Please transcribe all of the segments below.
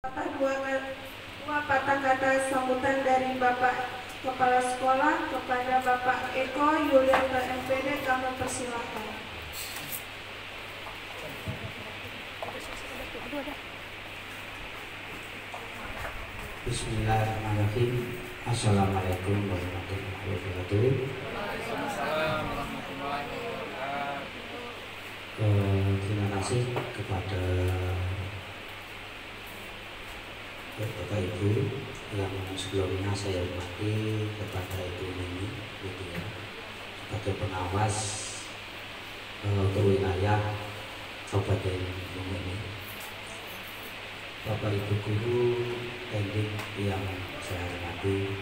Dua patah kata sambutan dari Bapak Kepala Sekolah kepada Bapak Eko Yulianto MPD, kami persilahkan. Bismillahirrahmanirrahim. Assalamualaikum warahmatullahi wabarakatuh. Terima kasih kepada Bapak Ibu yang sebelumnya saya hormati, kepada Ibu Nini gitu ya, sebagai pengawas untuk wilayah Kabupaten Bumi ini, Bapak Ibu guru teknik yang saya hormati.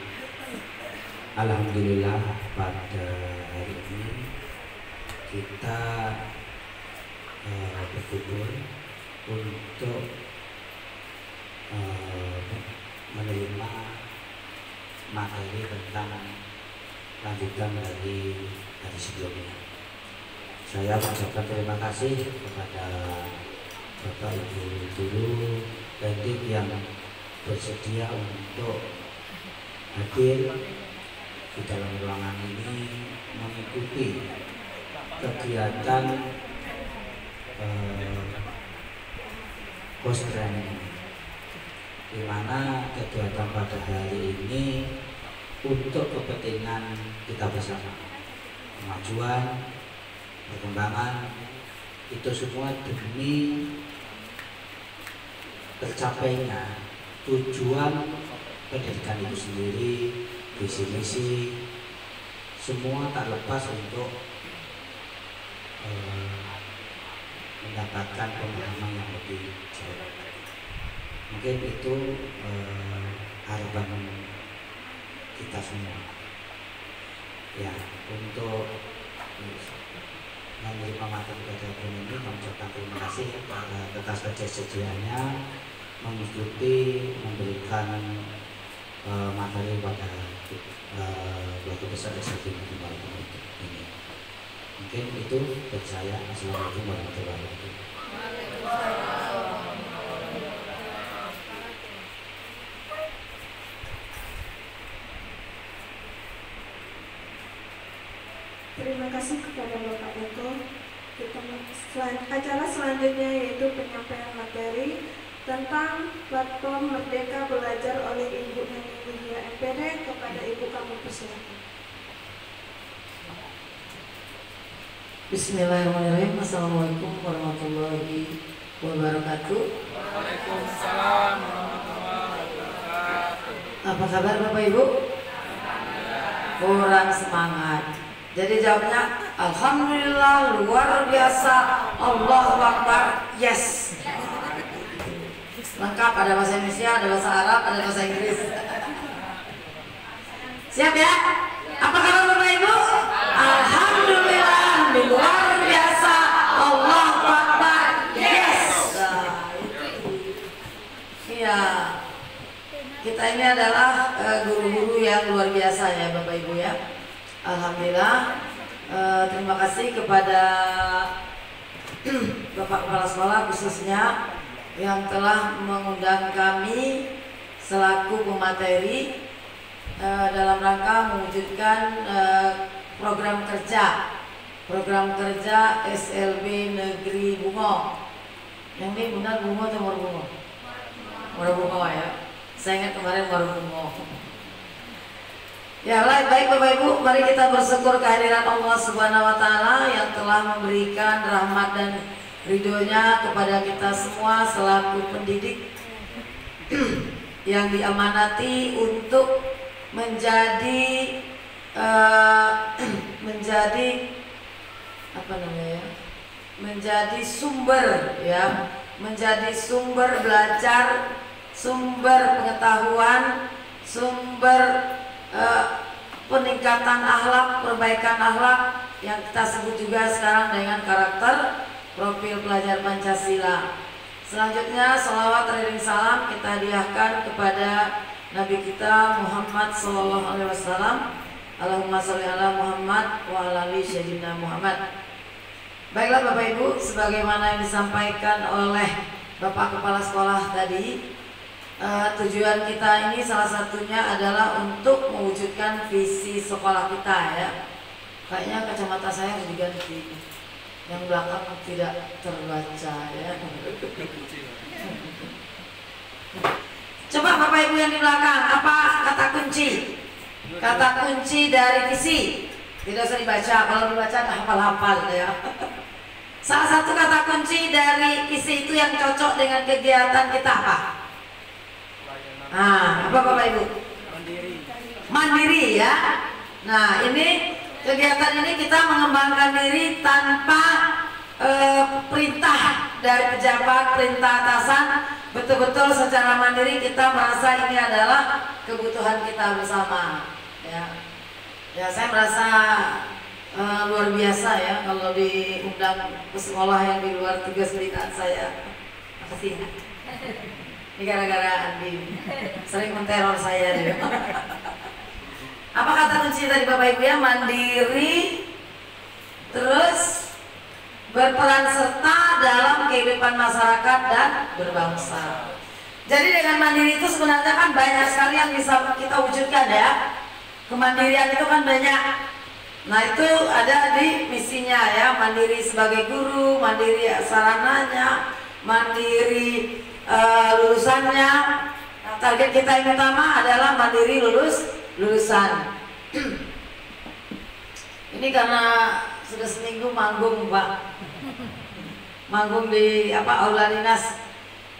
Alhamdulillah pada hari ini kita berkumpul untuk menerima materi tentang lanjutan dari sebelumnya. Saya mengucapkan terima kasih kepada Bapak Ibu guru teknik yang bersedia untuk hadir di dalam ruangan ini mengikuti kegiatan post training, di mana kegiatan pada hari ini untuk kepentingan kita bersama, kemajuan, perkembangan, itu semua demi tercapainya tujuan pendidikan itu sendiri, visi misi, semua tak lepas untuk mendapatkan pemahaman yang lebih jauh. Mungkin itu harapan kita semua. Ya, untuk menerima materi kegiatan ini, mengucapkan terima kasih atas kesediaannya mengikuti, memberikan materi pada waktu besar SLB ini. Mungkin itu dari saya. Assalamualaikum warahmatullahi wabarakatuh. Terima kasih kepada Bapak Eko. Acara selanjutnya yaitu penyampaian materi tentang platform Merdeka Belajar oleh Ibu Nini Lydia MPD. Kepada Ibu, kami persilakan. Bismillahirrahmanirrahim. Assalamualaikum warahmatullahi wabarakatuh. Waalaikumsalam warahmatullahi wabarakatuh. Apa kabar Bapak Ibu? Kurang semangat. Jadi jawabnya alhamdulillah, luar biasa, Allahu Akbar, yes. Lengkap, ada bahasa Indonesia, ada bahasa Arab, ada bahasa Inggris. Siap ya? Apa kabar Bapak Ibu? Alhamdulillah, luar biasa, Allahu Akbar, yes. Iya. Kita ini adalah guru-guru yang luar biasa ya Bapak Ibu ya. Alhamdulillah, terima kasih kepada Bapak Kepala Sekolah khususnya yang telah mengundang kami selaku pemateri dalam rangka mewujudkan program kerja SLB Negeri Bungo. Yang ini benar Bungo atau Morbungo? Morbungo ya. Saya ingat kemarin Morbungo. Ya, baik Bapak Ibu, mari kita bersyukur kehadiran Allah Subhanahu wa taala yang telah memberikan rahmat dan ridhonya kepada kita semua selaku pendidik yang diamanati untuk menjadi menjadi sumber ya, menjadi sumber belajar, sumber pengetahuan, sumber peningkatan akhlak, perbaikan akhlak yang kita sebut juga sekarang dengan karakter profil pelajar Pancasila. Selanjutnya sholawat teriring salam kita hadiahkan kepada Nabi kita Muhammad SAW. Allahumma sholli ala Muhammad wa ala ali sayyidina Muhammad. Baiklah Bapak Ibu, sebagaimana yang disampaikan oleh Bapak Kepala Sekolah tadi, tujuan kita ini salah satunya adalah untuk mewujudkan visi sekolah kita ya. Kayaknya kacamata saya harus diganti, yang belakang tidak terbaca ya. Coba Bapak Ibu yang di belakang, apa kata kunci? Kata kunci dari visi. Tidak usah dibaca, kalau dibaca nggak hafal-hafal ya. Salah satu kata kunci dari visi itu yang cocok dengan kegiatan kita apa? Nah, apa Bapak Ibu? Mandiri ya. Nah, ini kegiatan ini kita mengembangkan diri tanpa perintah dari pejabat, perintah atasan. Betul-betul secara mandiri kita merasa ini adalah kebutuhan kita bersama. Ya, saya merasa luar biasa ya kalau diundang ke sekolah yang di luar tugas binaan saya. Makasih. Ini gara-gara Andi sering menteror saya dia. Apa kata kunci tadi Bapak Ibu ya? Mandiri, terus berperan serta dalam kehidupan masyarakat dan berbangsa. Jadi dengan mandiri itu sebenarnya kan banyak sekali yang bisa kita wujudkan ya. Kemandirian itu kan banyak. Nah itu ada di misinya ya, mandiri sebagai guru, mandiri sarananya, mandiri lulusannya. Nah, target kita yang utama adalah mandiri lulusan. Ini karena sudah seminggu manggung Pak, manggung di Aula Dinas.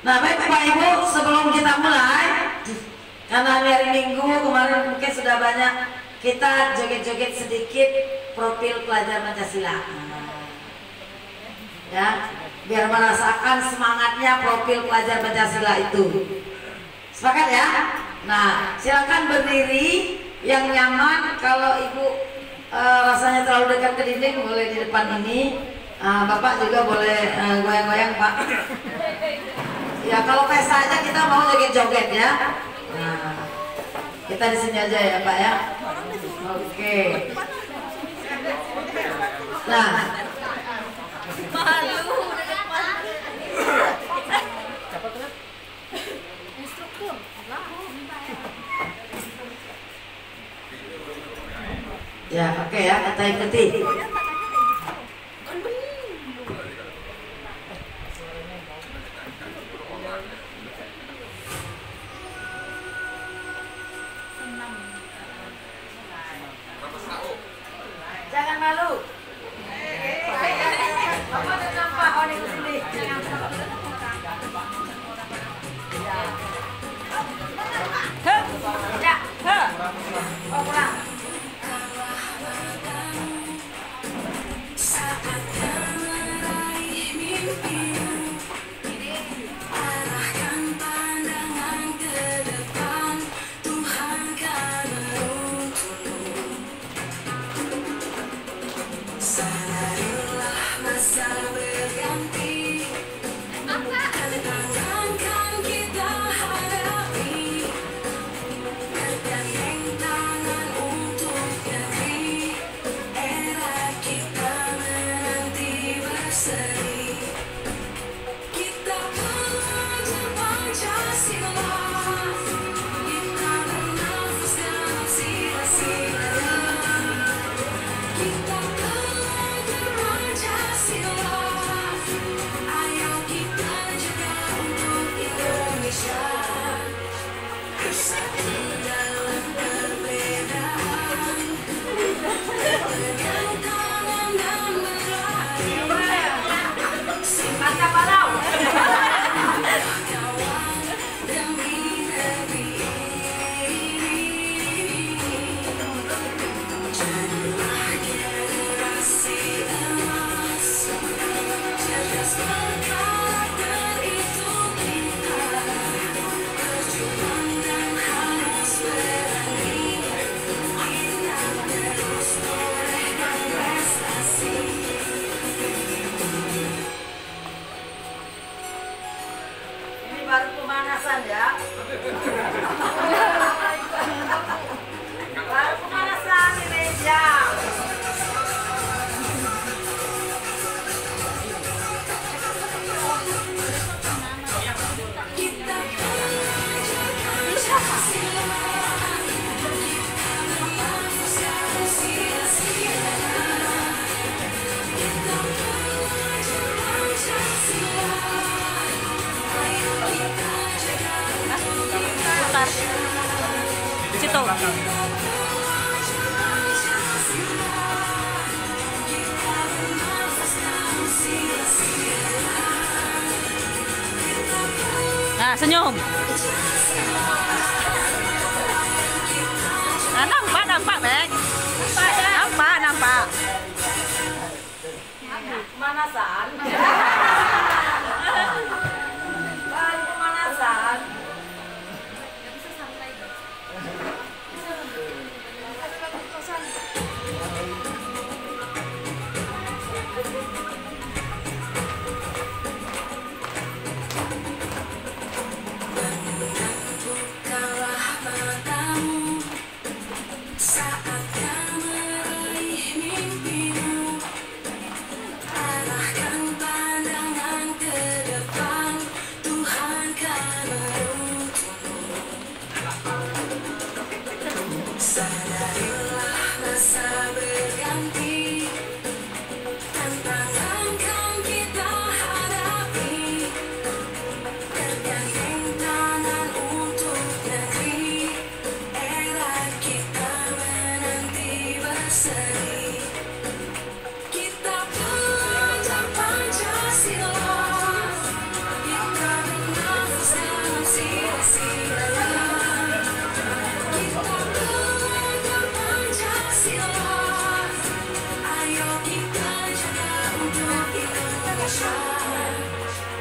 Nah baik Bapak Ibu, sebelum kita mulai, karena hari Minggu kemarin mungkin sudah banyak, kita joget-joget sedikit profil pelajar Pancasila. Ya, biar merasakan semangatnya profil pelajar Pancasila itu. Sepakat ya? Nah, silakan berdiri yang nyaman. Kalau Ibu rasanya terlalu dekat ke dinding, boleh di depan ini. Bapak juga boleh goyang-goyang Pak. Ya kalau pesta aja kita mau joget-joget ya. Nah, kita di sini aja ya Pak ya. Oke. Nah, ya oke ya, kita ikuti. Jangan malu. Apa ada nampak orang di sini? Ya, oh kurang. Situ. Nah, senyum. Nah, nampak, Bek. Nampak. Pemanasan. Bahan pemanasan.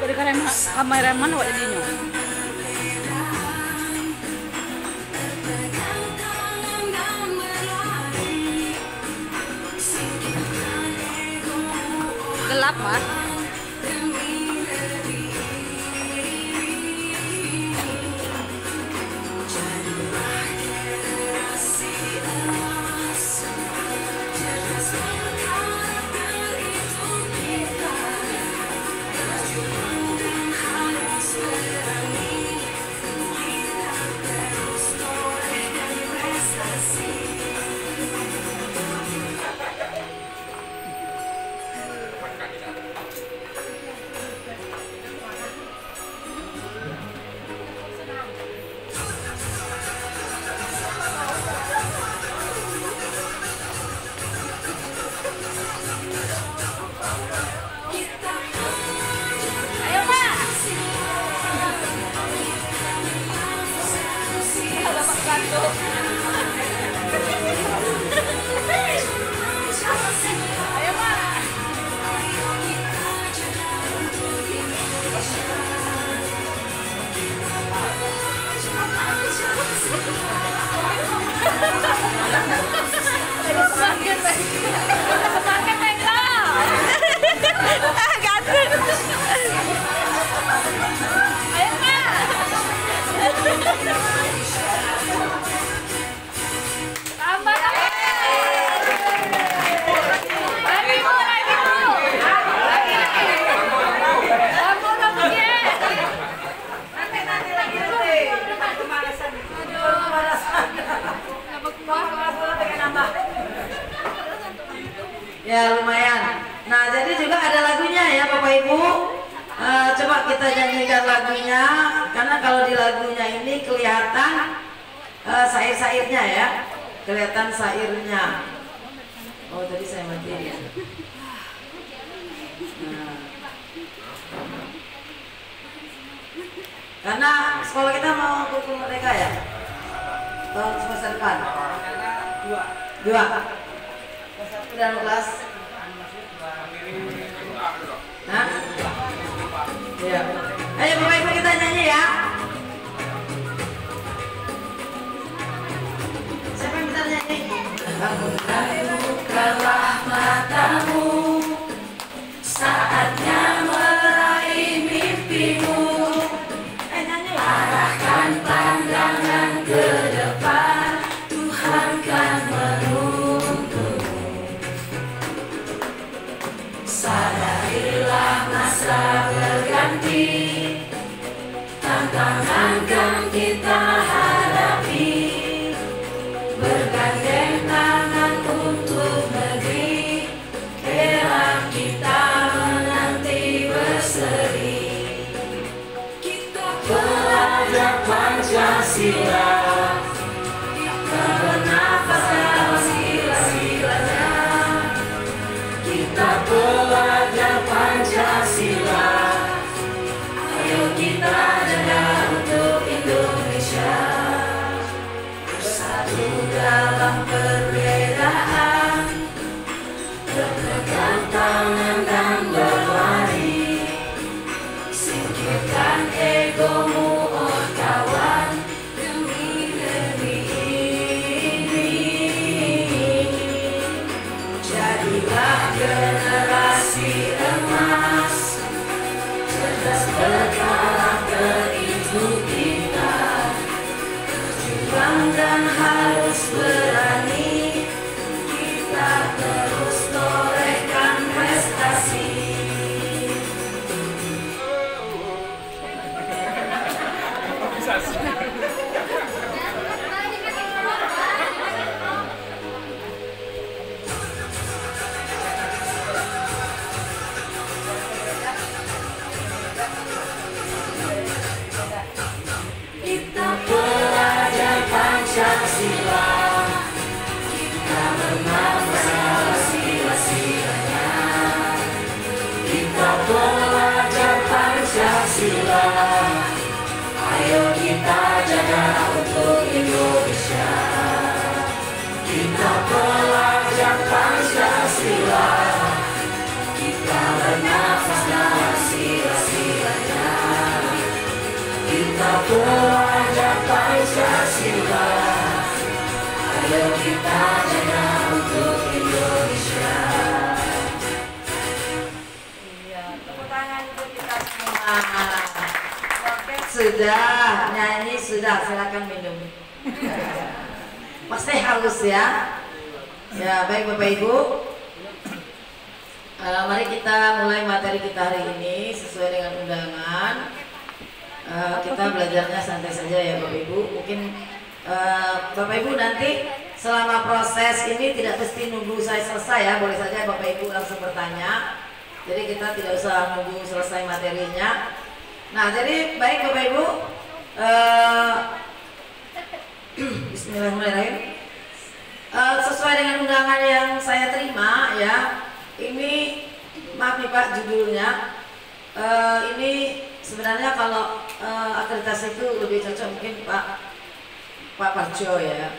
Dari kameraman wak jadinya. Gelap, Mas. Ya lumayan. Nah jadi juga ada lagunya ya Bapak Ibu. Coba kita nyanyikan lagunya, karena kalau di lagunya ini kelihatan sair-sairnya ya, kelihatan sairnya. Oh tadi saya matiin ya. Nah. Karena sekolah kita mau kurikulum merdeka ya, tahun semester depan. Dua. Dan kelas. Nah, ya. Ayo Bapak Ibu kita nyanyi ya. Siapa yang bisa nyanyi? Bukalah matamu, saatnya meraih mimpimu. Arahkan pandangan ke depan, Tuhan kan menuntunmu. Sadarilah masa berganti, tanpa belajar Pancasila, kita bernafas dalam sila-silanya. Kita belajar Pancasila, ayo kita jaga untuk Indonesia. Bersatu dalam perbedaan, berpegang tangan dan berlari. Singkirkan egomu, oh kawan, demi negeri ini. Jadilah generasi emas, cerdas berkarakter itu kita. Berjuang dan harus berani, kita terus torehkan prestasi. Kita belajar Pancasila, kita bernafas sila-silanya. Kita belajar Pancasila, ayo kita jaga untuk Indonesia. Kita belajar Pancasila, kita bernafas dalam sila-silanya. Kita belajar Pancasila, ayo kita jaga untuk Indonesia. Iya, tepuk tangan untuk kita semua. Oke, sudah nyanyi, sudah silakan minum. Pasti haus ya. Ya, baik Bapak Ibu. Mari kita mulai materi kita hari ini sesuai dengan undangan. Kita belajarnya santai saja ya Bapak Ibu. Mungkin Bapak Ibu nanti selama proses ini tidak mesti nunggu saya selesai ya. Boleh saja Bapak Ibu langsung bertanya. Jadi kita tidak usah nunggu selesai materinya. Nah, jadi baik Bapak Ibu, Bismillahirrahmanirrahim. Sesuai dengan undangan yang saya terima ya, ini maaf nih Pak judulnya, ini sebenarnya kalau akreditasi itu lebih cocok mungkin Pak Parjo ya.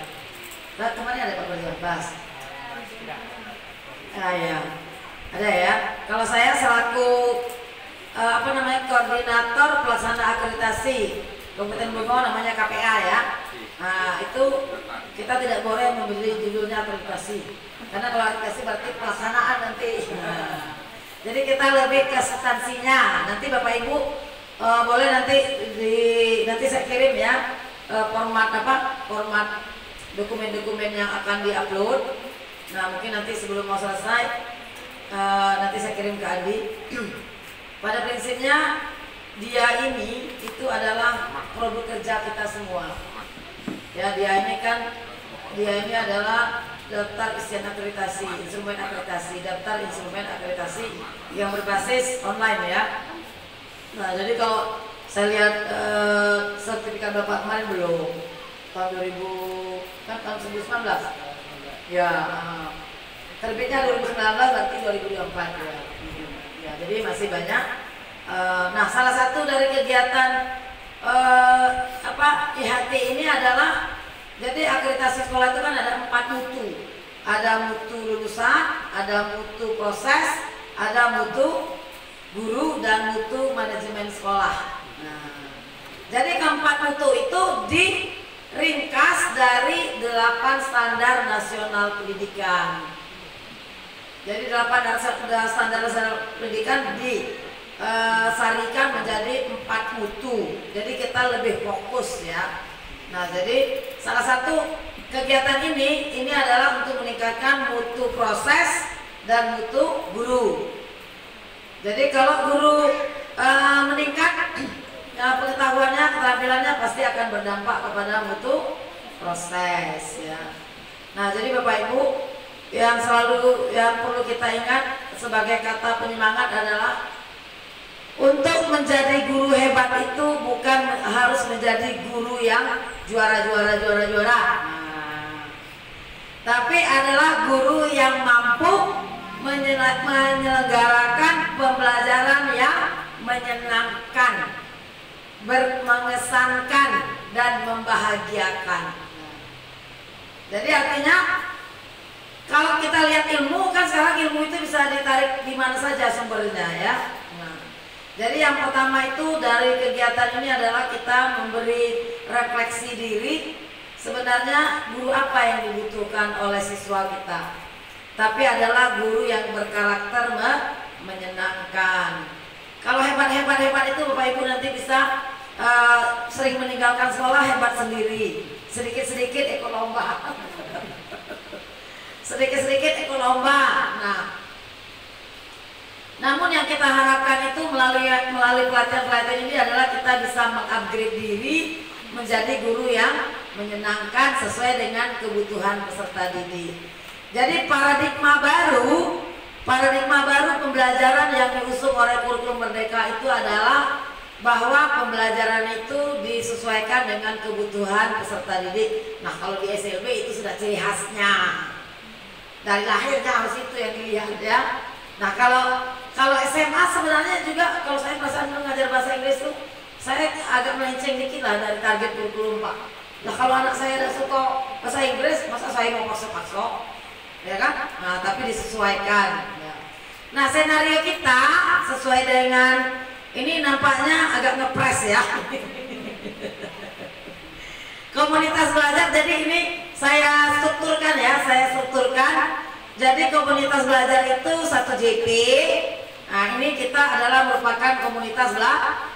Nah, kemarin ada Pak Parjo Pas. Ya, ada ya. Kalau saya selaku koordinator pelaksana akreditasi Kabupaten Bogor, namanya KPA ya. Nah, itu kita tidak boleh memberi judulnya akreditasi, karena kalau akreditasi berarti pelaksanaan nanti. Jadi kita lebih ke substansinya. Nanti Bapak Ibu boleh nanti saya kirim ya format dokumen-dokumen yang akan diupload. Nah, mungkin nanti sebelum mau selesai nanti saya kirim ke Andi. Pada prinsipnya dia ini itu adalah produk kerja kita semua. Ya, dia ini adalah daftar isian akreditasi, instrumen akreditasi, daftar instrumen akreditasi yang berbasis online ya. Nah, jadi kalau saya lihat sertifikat Bapak kemarin belum, tahun 2019 ya, terbitnya 2019 berarti 2024 ya. Ya, jadi masih banyak. Nah, salah satu dari kegiatan IHT ini adalah, jadi akreditasi sekolah itu kan ada 4 mutu. Ada mutu lulusan, ada mutu proses, ada mutu guru, dan mutu manajemen sekolah. Nah, jadi keempat mutu itu diringkas dari 8 standar nasional pendidikan. Jadi 8 standar nasional pendidikan disarikan menjadi 4 mutu. Jadi kita lebih fokus ya. Nah, jadi salah satu kegiatan ini adalah untuk meningkatkan mutu proses dan mutu guru. Jadi kalau guru meningkat pengetahuannya, keterampilannya pasti akan berdampak kepada mutu proses ya. Nah, jadi Bapak Ibu, yang perlu kita ingat sebagai kata penyemangat adalah Untuk menjadi guru hebat itu bukan harus menjadi guru yang juara. Nah, tapi adalah guru yang mampu menyelenggarakan pembelajaran yang menyenangkan, mengesankan dan membahagiakan. Jadi artinya kalau kita lihat ilmu, kan sekarang ilmu itu bisa ditarik di mana saja sumbernya ya. Nah, jadi yang pertama itu dari kegiatan ini adalah kita memberi refleksi diri. Sebenarnya guru apa yang dibutuhkan oleh siswa kita? Tapi adalah guru yang berkarakter menyenangkan. Kalau hebat itu Bapak Ibu nanti bisa sering meninggalkan sekolah hebat sendiri. Sedikit-sedikit ikut lomba. Sedikit-sedikit ikut lomba. Nah, namun yang kita harapkan itu melalui pelatihan-pelatihan ini adalah kita bisa mengupgrade diri menjadi guru yang menyenangkan sesuai dengan kebutuhan peserta didik. Jadi paradigma baru pembelajaran yang diusung oleh kurikulum Merdeka itu adalah bahwa pembelajaran itu disesuaikan dengan kebutuhan peserta didik. Nah, kalau di SLB itu sudah ciri khasnya. Dari lahirnya harus itu yang dilihat ya. Nah, kalau SMA sebenarnya juga, kalau saya perasaan mengajar bahasa Inggris tuh saya agak melenceng dikit lah dari target kurikulum Pak. Nah, kalau anak saya udah suka bahasa Inggris, masa saya mau paksa-paksa, ya kan? Nah, tapi disesuaikan. Ya. Nah, senario kita sesuai dengan ini nampaknya agak ngepres ya. Komunitas belajar, jadi ini saya strukturkan ya, Jadi komunitas belajar itu 1 JP. Nah, ini kita adalah merupakan komunitas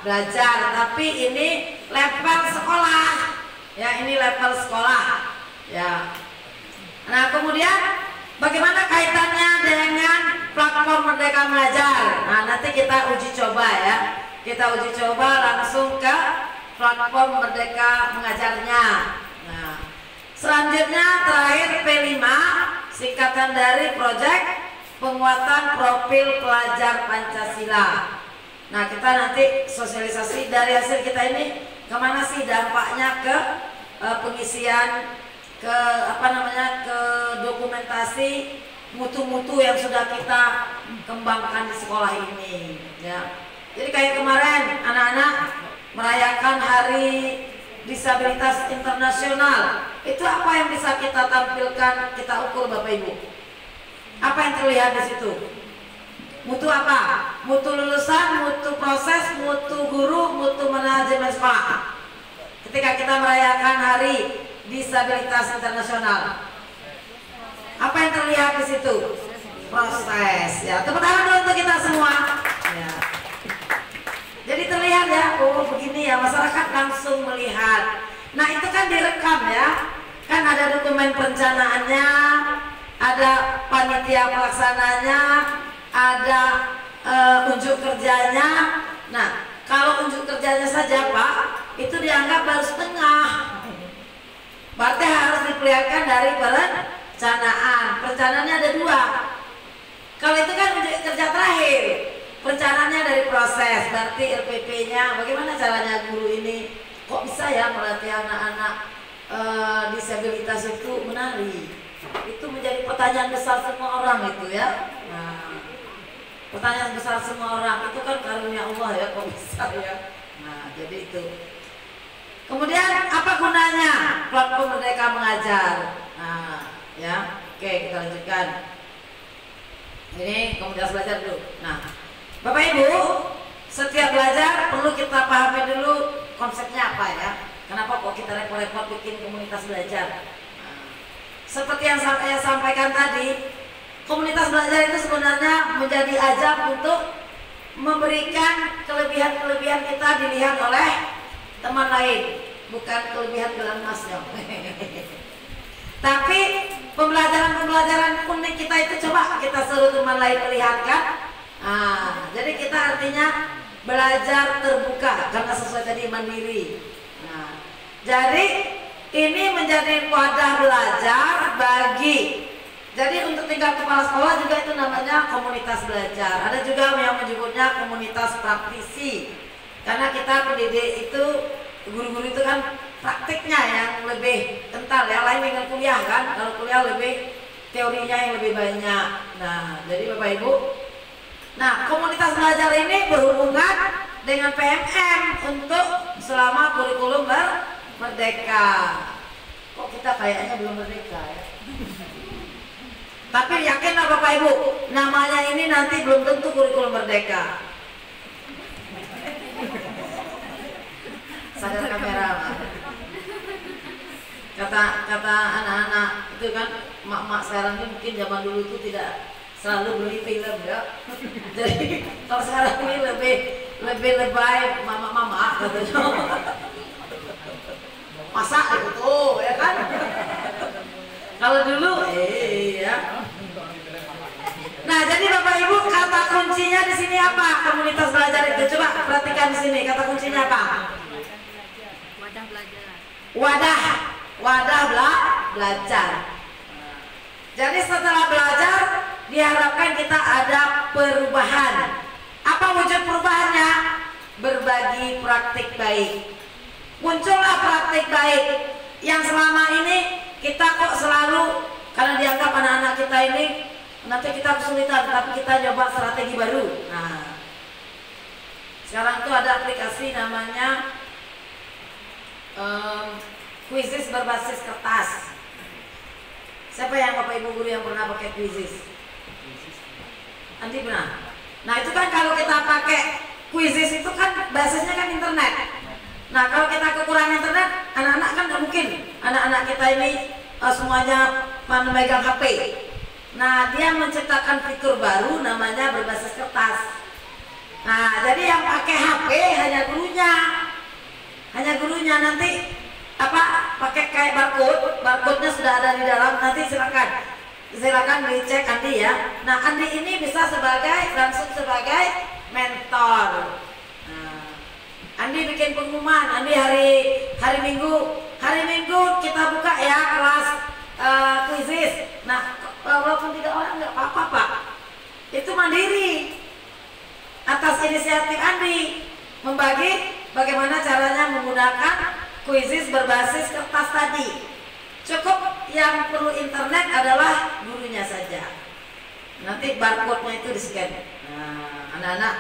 belajar, tapi ini level sekolah. Ya, ini level sekolah. Ya. Nah, kemudian bagaimana kaitannya dengan platform Merdeka Mengajar? Nah, nanti kita uji coba ya. Kita uji coba langsung ke platform Merdeka Mengajarnya. Nah, selanjutnya terakhir P5, singkatan dari Proyek Penguatan Profil Pelajar Pancasila. Nah, kita nanti sosialisasi dari hasil kita ini kemana sih dampaknya ke pengisian, ke ke dokumentasi mutu-mutu yang sudah kita kembangkan di sekolah ini ya. Jadi kayak kemarin anak-anak merayakan Hari Disabilitas Internasional, itu apa yang bisa kita tampilkan, kita ukur Bapak Ibu? Apa yang terlihat di situ? Mutu apa? Mutu lulusan, mutu proses, mutu guru, mutu manajemen sekolah. Ketika kita merayakan Hari Disabilitas Internasional, apa yang terlihat di situ? Proses ya. Tepuk tangan dulu untuk kita semua. Ya. Jadi terlihat ya, oh begini ya, masyarakat langsung melihat. Nah, itu kan direkam ya. Kan ada dokumen perencanaannya, ada panitia pelaksananya, ada unjuk kerjanya. Nah, kalau unjuk kerjanya saja Pak, itu dianggap baru setengah. Berarti harus diperlihatkan dari perencanaan. Perencanaannya ada 2. Kalau itu kan unjuk kerja terakhir. Perencanaannya dari proses, berarti LPP-nya. Bagaimana caranya guru ini kok bisa ya melatih anak-anak disabilitas itu menari? Itu menjadi pertanyaan besar semua orang itu ya. Nah, pertanyaan besar semua orang itu kan karunia Allah ya, kok bisa ya. Nah, jadi itu. Kemudian apa gunanya platform Merdeka Mengajar? Nah, ya, oke kita lanjutkan. Ini komunitas belajar dulu. Nah, Bapak Ibu, setiap belajar perlu kita pahami dulu konsepnya apa ya. Kenapa kok kita repot-repot bikin komunitas belajar? Nah, seperti yang saya sampaikan tadi, komunitas belajar itu sebenarnya menjadi ajang untuk memberikan kelebihan-kelebihan kita dilihat oleh teman lain, bukan kelebihan gelang emasnya. Tapi pembelajaran unik kita itu coba kita suruh teman lain melihatkan. Nah, jadi kita artinya belajar terbuka karena sesuai tadi mandiri. Nah, jadi ini menjadi wadah belajar bagi Jadi untuk tingkat kepala sekolah juga itu namanya komunitas belajar. Ada juga yang menyebutnya komunitas praktisi. Karena kita pendidik itu, guru-guru itu kan praktiknya yang lebih kental ya, lain dengan kuliah kan. Kalau kuliah lebih teorinya yang lebih banyak. Nah, jadi Bapak Ibu, nah komunitas belajar ini berhubungan dengan PMM untuk selama kurikulum merdeka. Kok kita kayaknya belum merdeka ya? Tapi yakinlah Bapak Ibu, namanya ini nanti belum tentu kurikulum merdeka. Sadar kamera. Kata anak-anak itu kan, mak-mak sekarang ini mungkin zaman dulu itu tidak selalu beli film ya. Jadi kalau sekarang ini lebih lebay mama katanya. Masak gitu ya kan. Kalau dulu ya. Nah, jadi Bapak Ibu, kata kuncinya di sini apa? Komunitas belajar itu coba perhatikan di sini, kata kuncinya apa? Wadah belajar. Wadah belajar. Jadi setelah belajar diharapkan kita ada perubahan. Apa wujud perubahannya? Berbagi praktik baik. Muncullah praktik baik yang selama ini kita kok selalu, karena dianggap anak-anak kita ini nanti kita kesulitan, tapi kita coba strategi baru. Nah, sekarang tuh ada aplikasi namanya Quizizz berbasis kertas. Siapa yang Bapak Ibu guru yang pernah pakai Quizizz? Andi pernah? Nah itu kan kalau kita pakai Quizizz itu kan basisnya kan internet. Nah kalau kita kekurangan internet, anak-anak kan nggak mungkin. Anak-anak kita ini semuanya memegang HP. Nah dia menciptakan fitur baru namanya berbasis kertas. Nah jadi yang pakai HP hanya gurunya nanti pakai kayak barcode-nya sudah ada di dalam. Nanti silakan dicek Andi ya. Nah Andi ini bisa langsung sebagai mentor. Nah, Andi bikin pengumuman. Andi hari Minggu kita buka ya kelas Quizizz. Nah walaupun tidak orang nggak apa-apa Pak. Itu mandiri atas inisiatif Andi membagi bagaimana caranya menggunakan Quizizz berbasis kertas tadi. Cukup yang perlu internet adalah gurunya saja. Nanti barcode-nya itu di-scan. Nah, anak-anak.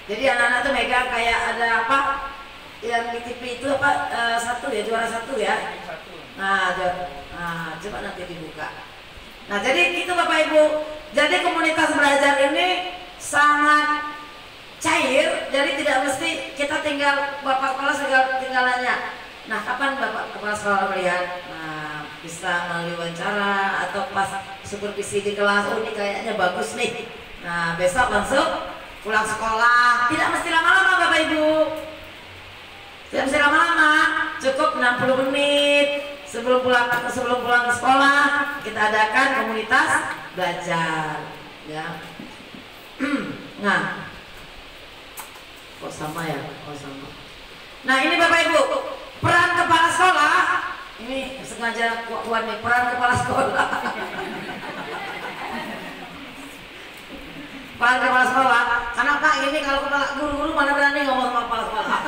Jadi anak-anak tuh megang kayak ada apa? Yang di TV itu juara satu ya. Nah, coba nanti dibuka. Nah, jadi itu Bapak Ibu. Jadi komunitas belajar ini sangat cair, jadi tidak mesti kita Bapak Kepala tinggal nanya. Nah kapan Bapak Kepala Sekolah melihat? Nah bisa melalui wawancara atau pas supervisi di kelas, oh ini kayaknya bagus nih. Nah besok langsung pulang sekolah. Tidak mesti lama-lama Bapak Ibu. Tidak mesti lama-lama, cukup 60 menit sebelum pulang ke sekolah kita adakan komunitas belajar ya. Nah kok sama ya? Oh sama. Nah ini Bapak Ibu, peran kepala sekolah ini sengaja kuat nih, peran kepala sekolah. Peran kepala sekolah, karena Pak ini kalau kepala guru-guru mana berani ngomong sama kepala sekolah.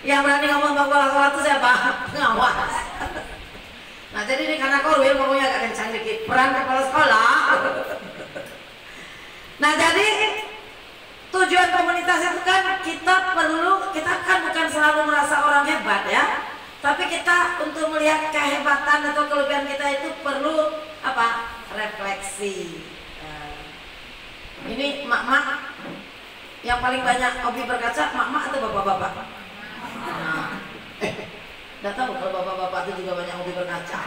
Yang berani ngomong sama kepala sekolah itu siapa? Pengawas. Nah jadi ini karena Korwil ngomongnya agak kencang dikit. Peran kepala sekolah. Nah jadi tujuan komunitas itu kan kita kan bukan selalu merasa orang hebat ya, tapi kita untuk melihat kehebatan atau kelebihan kita itu perlu apa? Refleksi. Ini mak-mak yang paling banyak hobi berkaca, mak-mak atau bapak-bapak? Nah, nggak tahu kalau bapak-bapak itu juga banyak hobi berkaca.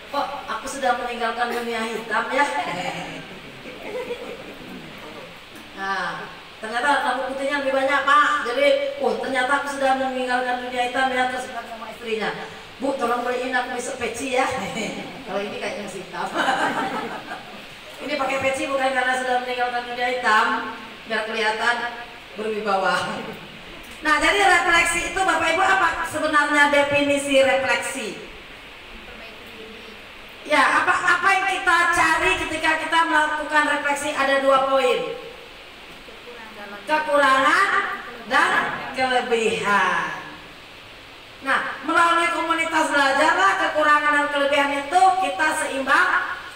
Kok aku sudah meninggalkan dunia hitam ya? Nah, ternyata rambut putihnya lebih banyak Pak. Jadi, ternyata aku sudah meninggalkan dunia hitam ya. Terus bilang sama istrinya, Bu, tolong beliin aku besok peci ya. Kalau ini kayaknya masih hitam. Ini pakai peci bukan karena sudah meninggalkan dunia hitam, biar kelihatan berwibawa. Nah, jadi refleksi itu Bapak Ibu apa sebenarnya definisi refleksi? Ya, apa yang kita cari ketika kita melakukan refleksi? Ada 2 poin. Kekurangan dan kelebihan. Nah, melalui komunitas belajarlah kekurangan dan kelebihan itu kita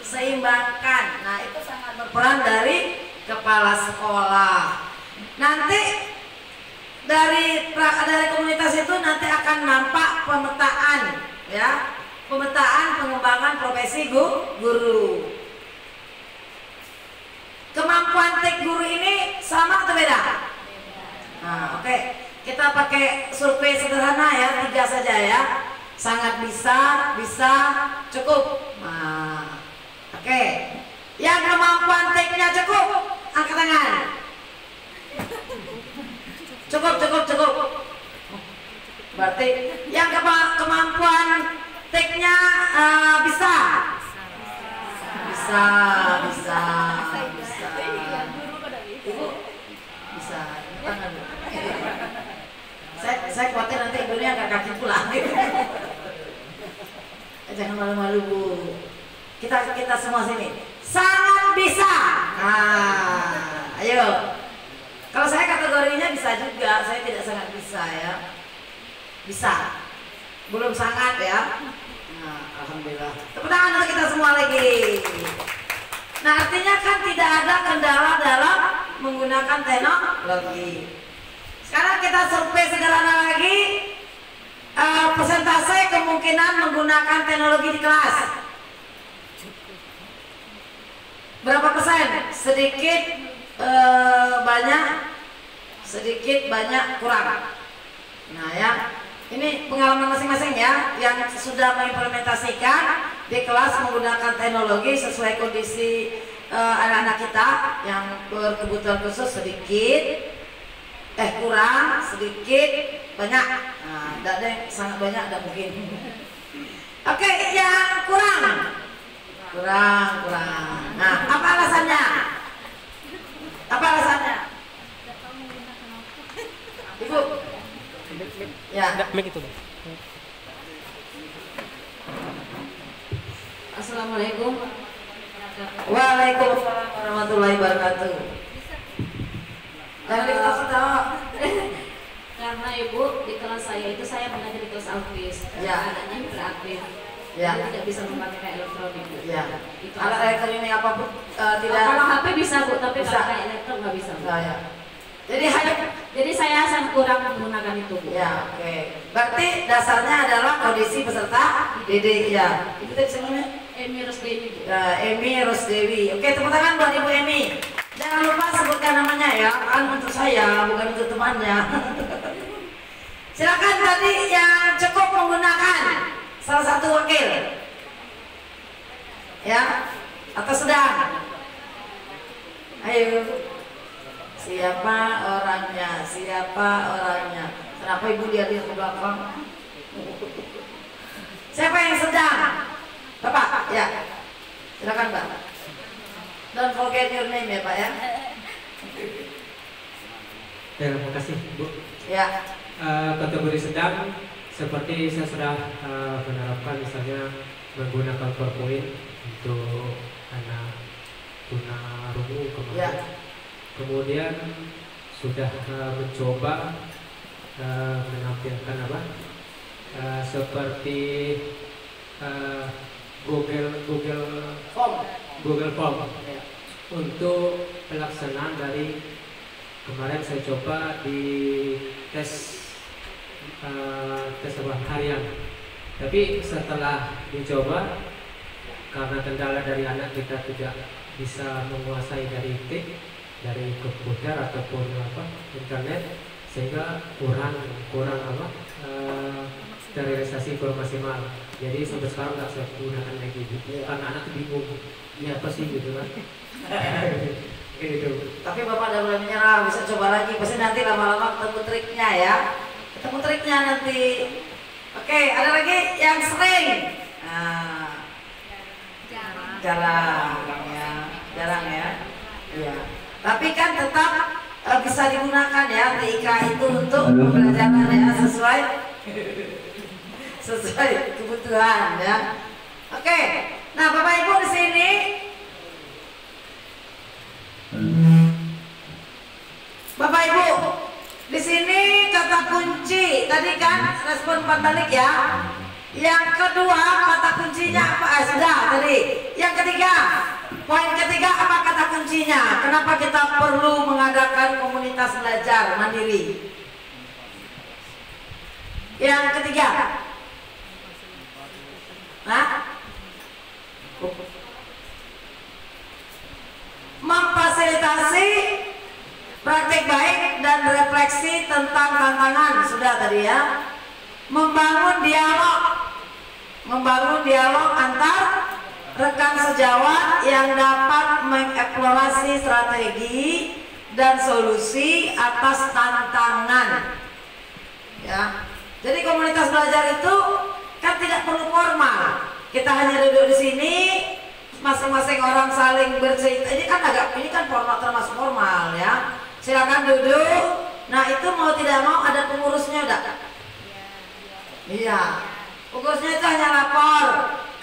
seimbangkan. Nah, itu sangat berperan dari kepala sekolah. Nanti dari komunitas itu nanti akan nampak pemetaan, ya, pemetaan pengembangan profesi guru. Kemampuan teknik guru ini sama atau beda? Nah, oke. Kita pakai survei sederhana ya, 3 saja ya. Sangat bisa, cukup. Nah, oke. Yang kemampuan tekniknya cukup, angkat tangan. Cukup. Berarti yang kemampuan tekniknya bisa. Ibu bisa. Tangan. Saya khawatir nanti ibunya angkat kaki pulang. Jangan malu-malu Bu. Kita semua sini sangat bisa. Nah, ayo. Kalau saya kategorinya bisa juga, saya tidak sangat bisa ya. Bisa. Belum sangat ya. Nah, alhamdulillah. Tepuk tangan untuk kita semua lagi. Nah, artinya kan tidak ada kendala dalam menggunakan teknologi. Sekarang kita survei sederhana lagi, persentase kemungkinan menggunakan teknologi di kelas. Berapa persen? Sedikit, banyak, kurang. Nah ya, ini pengalaman masing-masing ya, yang sudah mengimplementasikan di kelas menggunakan teknologi sesuai kondisi anak-anak kita yang berkebutuhan khusus sedikit. Kurang, sedikit, banyak. Nah, tidak ada yang sangat banyak, tidak mungkin. Oke, yang kurang. Nah, apa alasannya? Ibu. Ya. Assalamualaikum. Waalaikumsalam warahmatullahi wabarakatuh. Jangan diketawa-ketawa. Karena Ibu di kelas saya itu saya mengajar di kelas autis. Ya. Anaknya hiperaktif. Ya. Jadi tidak bisa memakai elektronik. Ya. Itu Alat elektronik apapun tidak. Kalau HP bisa Bu, tapi Bisa. kalau elektron nggak bisa. Bu. Nah, ya. Jadi saya sangat kurang menggunakan itu Bu. Ya, oke. Berarti dasarnya adalah kondisi peserta didik ya. Itu tadi sebelumnya Emi Rosdewi Bu. ya, Emi Rosdewi. Oke, tepuk tangan buat Ibu Emi. Jangan lupa sebutkan namanya ya, kan untuk saya, bukan untuk temannya. Silakan tadi yang cukup menggunakan salah satu wakil. Ya, atau sedang. Ayo. Siapa orangnya? Kenapa Ibu lihat ke belakang? Siapa yang sedang? Bapak, ya. Silakan Pak. Don't forget your name ya Pak ya. Terima kasih Bu. Ya. Kategori sedang seperti saya sudah menerapkan misalnya menggunakan PowerPoint untuk anak tunarungu kemarin. Ya. Kemudian sudah mencoba menampilkan seperti Google Form Ya. untuk pelaksanaan dari kemarin saya coba di tes harian. Tapi setelah dicoba karena kendala dari anak kita tidak bisa menguasai dari komputer ataupun internet sehingga kurang sterilisasi kurang maksimal. Jadi sampai sekarang nggak saya gunakan lagi karena anak bingung ini apa sih gitu kan. Gitu. Tapi Bapak udah mulai menyerah, bisa coba lagi. Pasti nanti lama-lama ketemu triknya ya. Ketemu triknya nanti. Oke, ada lagi yang sering. Nah, jarang ya. Iya. Tapi kan tetap bisa digunakan ya TIK itu untuk pembelajaran ya sesuai kebutuhan ya. Oke, Nah, Bapak Ibu di sini Bapak Ibu, di sini kata kunci tadi kan respon umpan balik ya. Yang kedua kata kuncinya apa? Sudah tadi. Yang ketiga, poin ketiga apa kata kuncinya? Kenapa kita perlu mengadakan komunitas belajar mandiri? Yang ketiga, memfasilitasi praktik baik dan refleksi tentang tantangan, sudah tadi ya. Membangun dialog antar rekan sejawat yang dapat mengeksplorasi strategi dan solusi atas tantangan. Ya. Jadi komunitas belajar itu kan tidak perlu formal. Kita hanya duduk di sini, masing-masing orang saling bercerita. Ini kan formal, termasuk formal ya. Silakan duduk. Nah, itu mau tidak mau ada pengurusnya udah. Iya. Pengurusnya itu hanya lapor.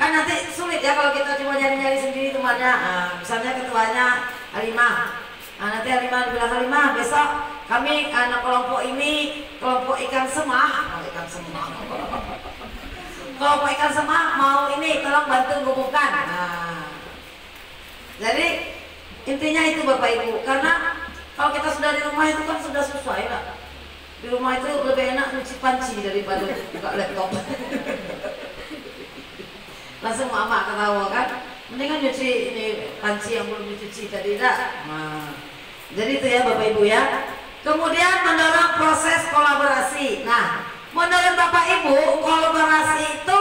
Kan nanti sulit ya kalau kita cuma nyari-nyari sendiri temannya. Nah, misalnya ketuanya Halimah. Nah, nanti Halimah bilang, Halimah besok kami anak kelompok ini kelompok ikan semah. Kelompok ikan semah mau ini tolong bantu ngumpulkan. Nah, jadi intinya itu Bapak Ibu, karena kalau kita sudah di rumah itu kan sudah susah ya. Di rumah itu lebih enak nyuci panci daripada buka laptop. Langsung mama ketawa kan, mendingan nyuci ini panci yang belum dicuci tadi dah. Nah, jadi itu ya Bapak Ibu ya. Kemudian mendorong proses kolaborasi. Nah, menurut Bapak Ibu, kolaborasi itu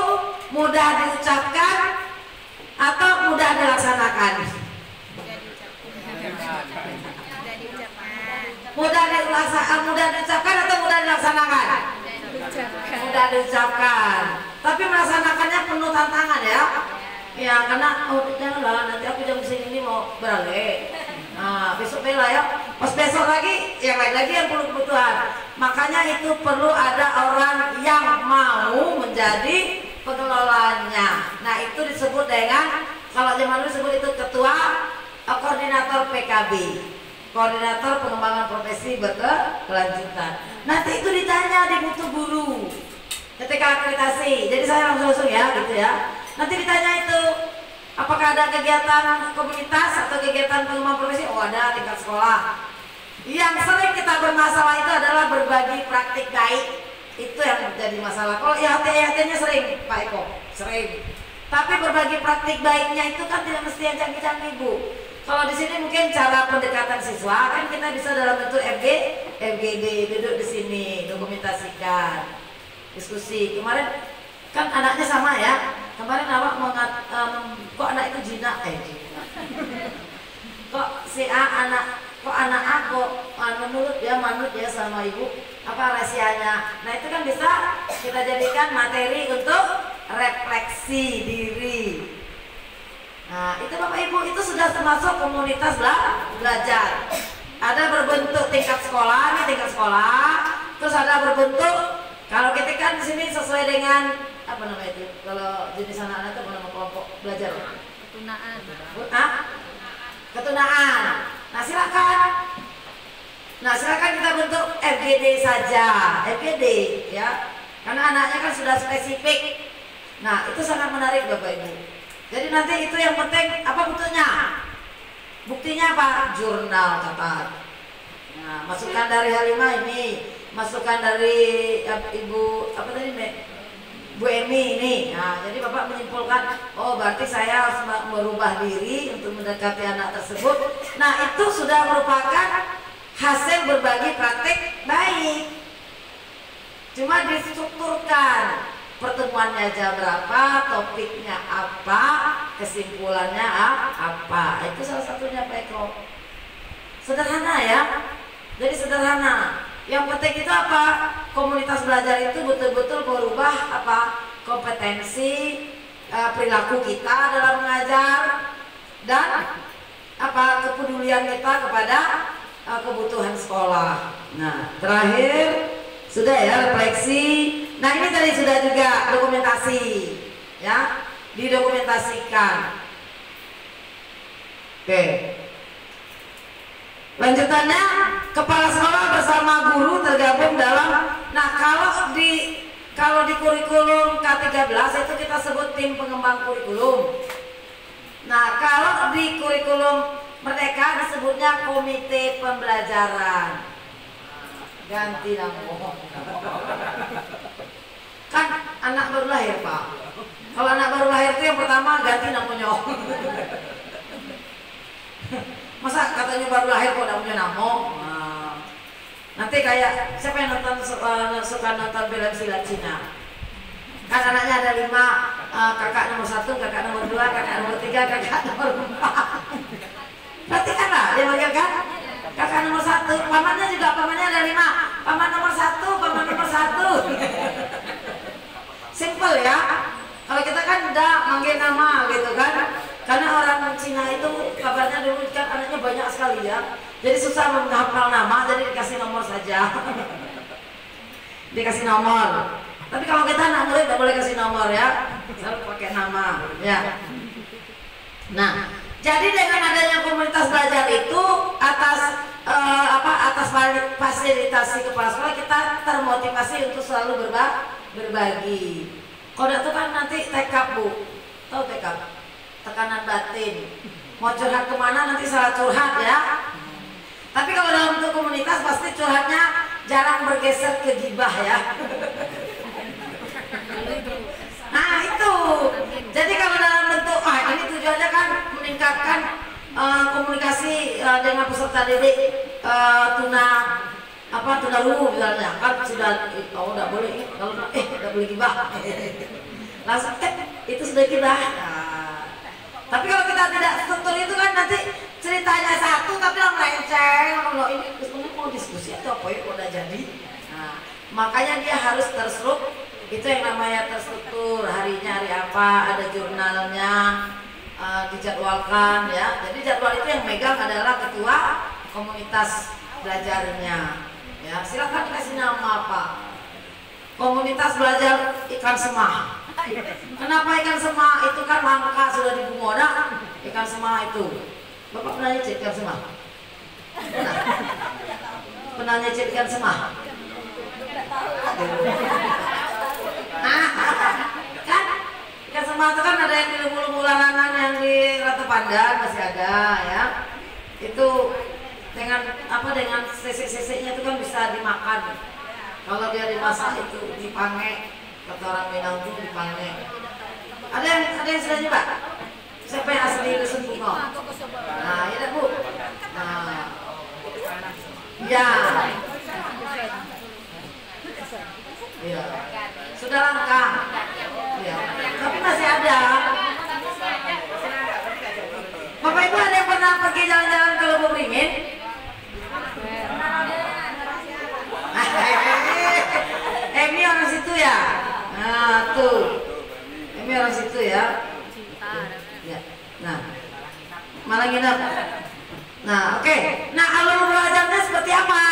mudah diucapkan atau mudah dilaksanakan? Mudah diucapkan atau mudah dilaksanakan? Mudah diucapkan. Tapi melaksanakannya penuh tantangan ya. Ya karena janganlah nanti aku jam sini ini mau beralih. Nah besok bela ya. Pas besok lagi yang lain lagi yang perlu kebutuhan. Makanya itu perlu ada orang yang mau menjadi pengelolanya. Nah itu disebut dengan, kalau zaman dulu disebut itu ketua koordinator PKB. Koordinator pengembangan profesi berkelanjutan. Nanti itu ditanya di mutu guru ketika akreditasi. Jadi saya langsung ya gitu ya. Nanti ditanya itu apakah ada kegiatan komunitas atau kegiatan pengembangan profesi? Oh ada, tingkat sekolah. Yang sering kita bermasalah itu adalah berbagi praktik baik. Itu yang menjadi masalah. Kalau IHT-nya sering Pak Eko, sering. Tapi berbagi praktik baiknya itu kan tidak mesti yang canggih-canggih Bu. Kalau di sini mungkin cara pendekatan siswa kan kita bisa dalam bentuk FGD, duduk di sini, dokumentasikan, diskusi. Kemarin kan anaknya sama ya. Kemarin awak kok anak itu jinak kok si A kok anak aku menurut dia manut ya sama ibu apa rahasianya. Nah itu kan bisa kita jadikan materi untuk refleksi diri. Nah itu Bapak Ibu itu sudah termasuk komunitas belajar. Ada berbentuk tingkat sekolah, ini tingkat sekolah. Terus ada berbentuk, kalau kita kan di sini sesuai dengan apa namanya itu? Kalau jenis anak-anak itu nama kelompok belajar. Ketunaan. Ketunaan. Nah silakan kita bentuk FGD saja, FGD ya. Karena anaknya kan sudah spesifik. Nah itu sangat menarik Bapak Ibu. Jadi nanti itu yang penting apa bentuknya? Buktinya apa? Jurnal catat. Nah, masukan dari Halimah ini, masukan dari Ibu apa tadi Bu Emi ini. Nah, jadi Bapak menyimpulkan, oh berarti saya harus merubah diri untuk mendekati anak tersebut. Nah, itu sudah merupakan hasil berbagi praktik baik. Cuma distrukturkan. Pertemuannya jam berapa, topiknya apa, kesimpulannya apa. Itu salah satunya Pak Eko. Sederhana ya. Jadi sederhana. Yang penting itu apa? Komunitas belajar itu betul-betul merubah apa? Kompetensi perilaku kita dalam mengajar dan apa? Kepedulian kita kepada kebutuhan sekolah. Nah, terakhir sudah ya refleksi. Nah ini tadi sudah juga dokumentasi ya. didokumentasikan. Oke. Lanjutannya, kepala sekolah bersama guru tergabung dalam. Nah, kalau di kurikulum K13 itu kita sebut tim pengembang kurikulum. Nah, kalau di kurikulum Merdeka disebutnya komite pembelajaran. Ganti nama. Kan anak baru lahir, Pak. Kalau anak baru lahir itu yang pertama ganti namanya. Masa katanya baru lahir kok namanya Namo? Nah, nanti kayak siapa yang suka nonton film silat Cina? Kan anaknya ada 5, kakak nomor 1, kakak nomor 2, kakak nomor 3, kakak nomor 4. Berarti kan lah dia manggil kan? Kakak nomor 1, pamannya juga pamannya ada 5, paman nomor 1, paman nomor 1. Simple ya. Kalau kita kan udah manggil nama gitu kan. Karena orang Cina itu kabarnya dulu kan anaknya banyak sekali ya. Jadi susah menghafal nama, jadi dikasih nomor saja. Dikasih nomor. Tapi kalau kita anak murid tidak boleh kasih nomor ya. Selalu pakai nama ya. Nah, jadi dengan adanya komunitas belajar itu atas fasilitasi kepala sekolah kita termotivasi untuk selalu berbagi. Kalau itu kan nanti tekap Bu, tahu tekap? Tekanan batin. Mau curhat kemana nanti salah curhat ya. Tapi kalau dalam bentuk komunitas pasti curhatnya jarang bergeser ke gibah ya. Nah itu. Jadi kalau dalam bentuk ini tujuannya kan meningkatkan komunikasi dengan peserta didik tunarungu misalnya kan sudah udah boleh kalau udah boleh gibah. Langsung itu sudah gibah. Tapi kalau kita tidak struktur itu kan nanti ceritanya satu tapi melenceng. Kalau ini sebenarnya mau diskusi atau apa ya udah jadi. Nah, makanya dia harus terstruktur. Itu yang namanya terstruktur. Harinya hari apa, ada jurnalnya, dijadwalkan ya. Jadi jadwal itu yang megang adalah ketua komunitas belajarnya. Ya, silakan dikasih nama Pak. Komunitas belajar ikan semah. Kenapa ikan semah itu kan langka sudah di Bumoda ikan semah itu. Bapak pernah nyicip ikan semah? Pernah nyicip ikan semah? Kan ikan semah itu kan ada yang di Lumbung Larangan, yang di Ratu Pandan masih ada ya. Itu dengan sisik-sisiknya itu kan bisa dimakan. Kalau dia dimasak itu dipange. Kata orang Minang itu dipanggil. Ada yang sudah nyoba? Siapa yang asli Dusun Bungo? Nah, ya Bu. Nah, ya. Ya. Sudah langka. Ya. Tapi masih ada. Bapak Ibu ada yang pernah pergi jalan-jalan ke Lubuk Ringin? Ini orang situ ya. Nah tuh, ini orang situ ya. Ya. Nah, malah nginep. Nah, oke. Nah, alur belajarnya seperti apa?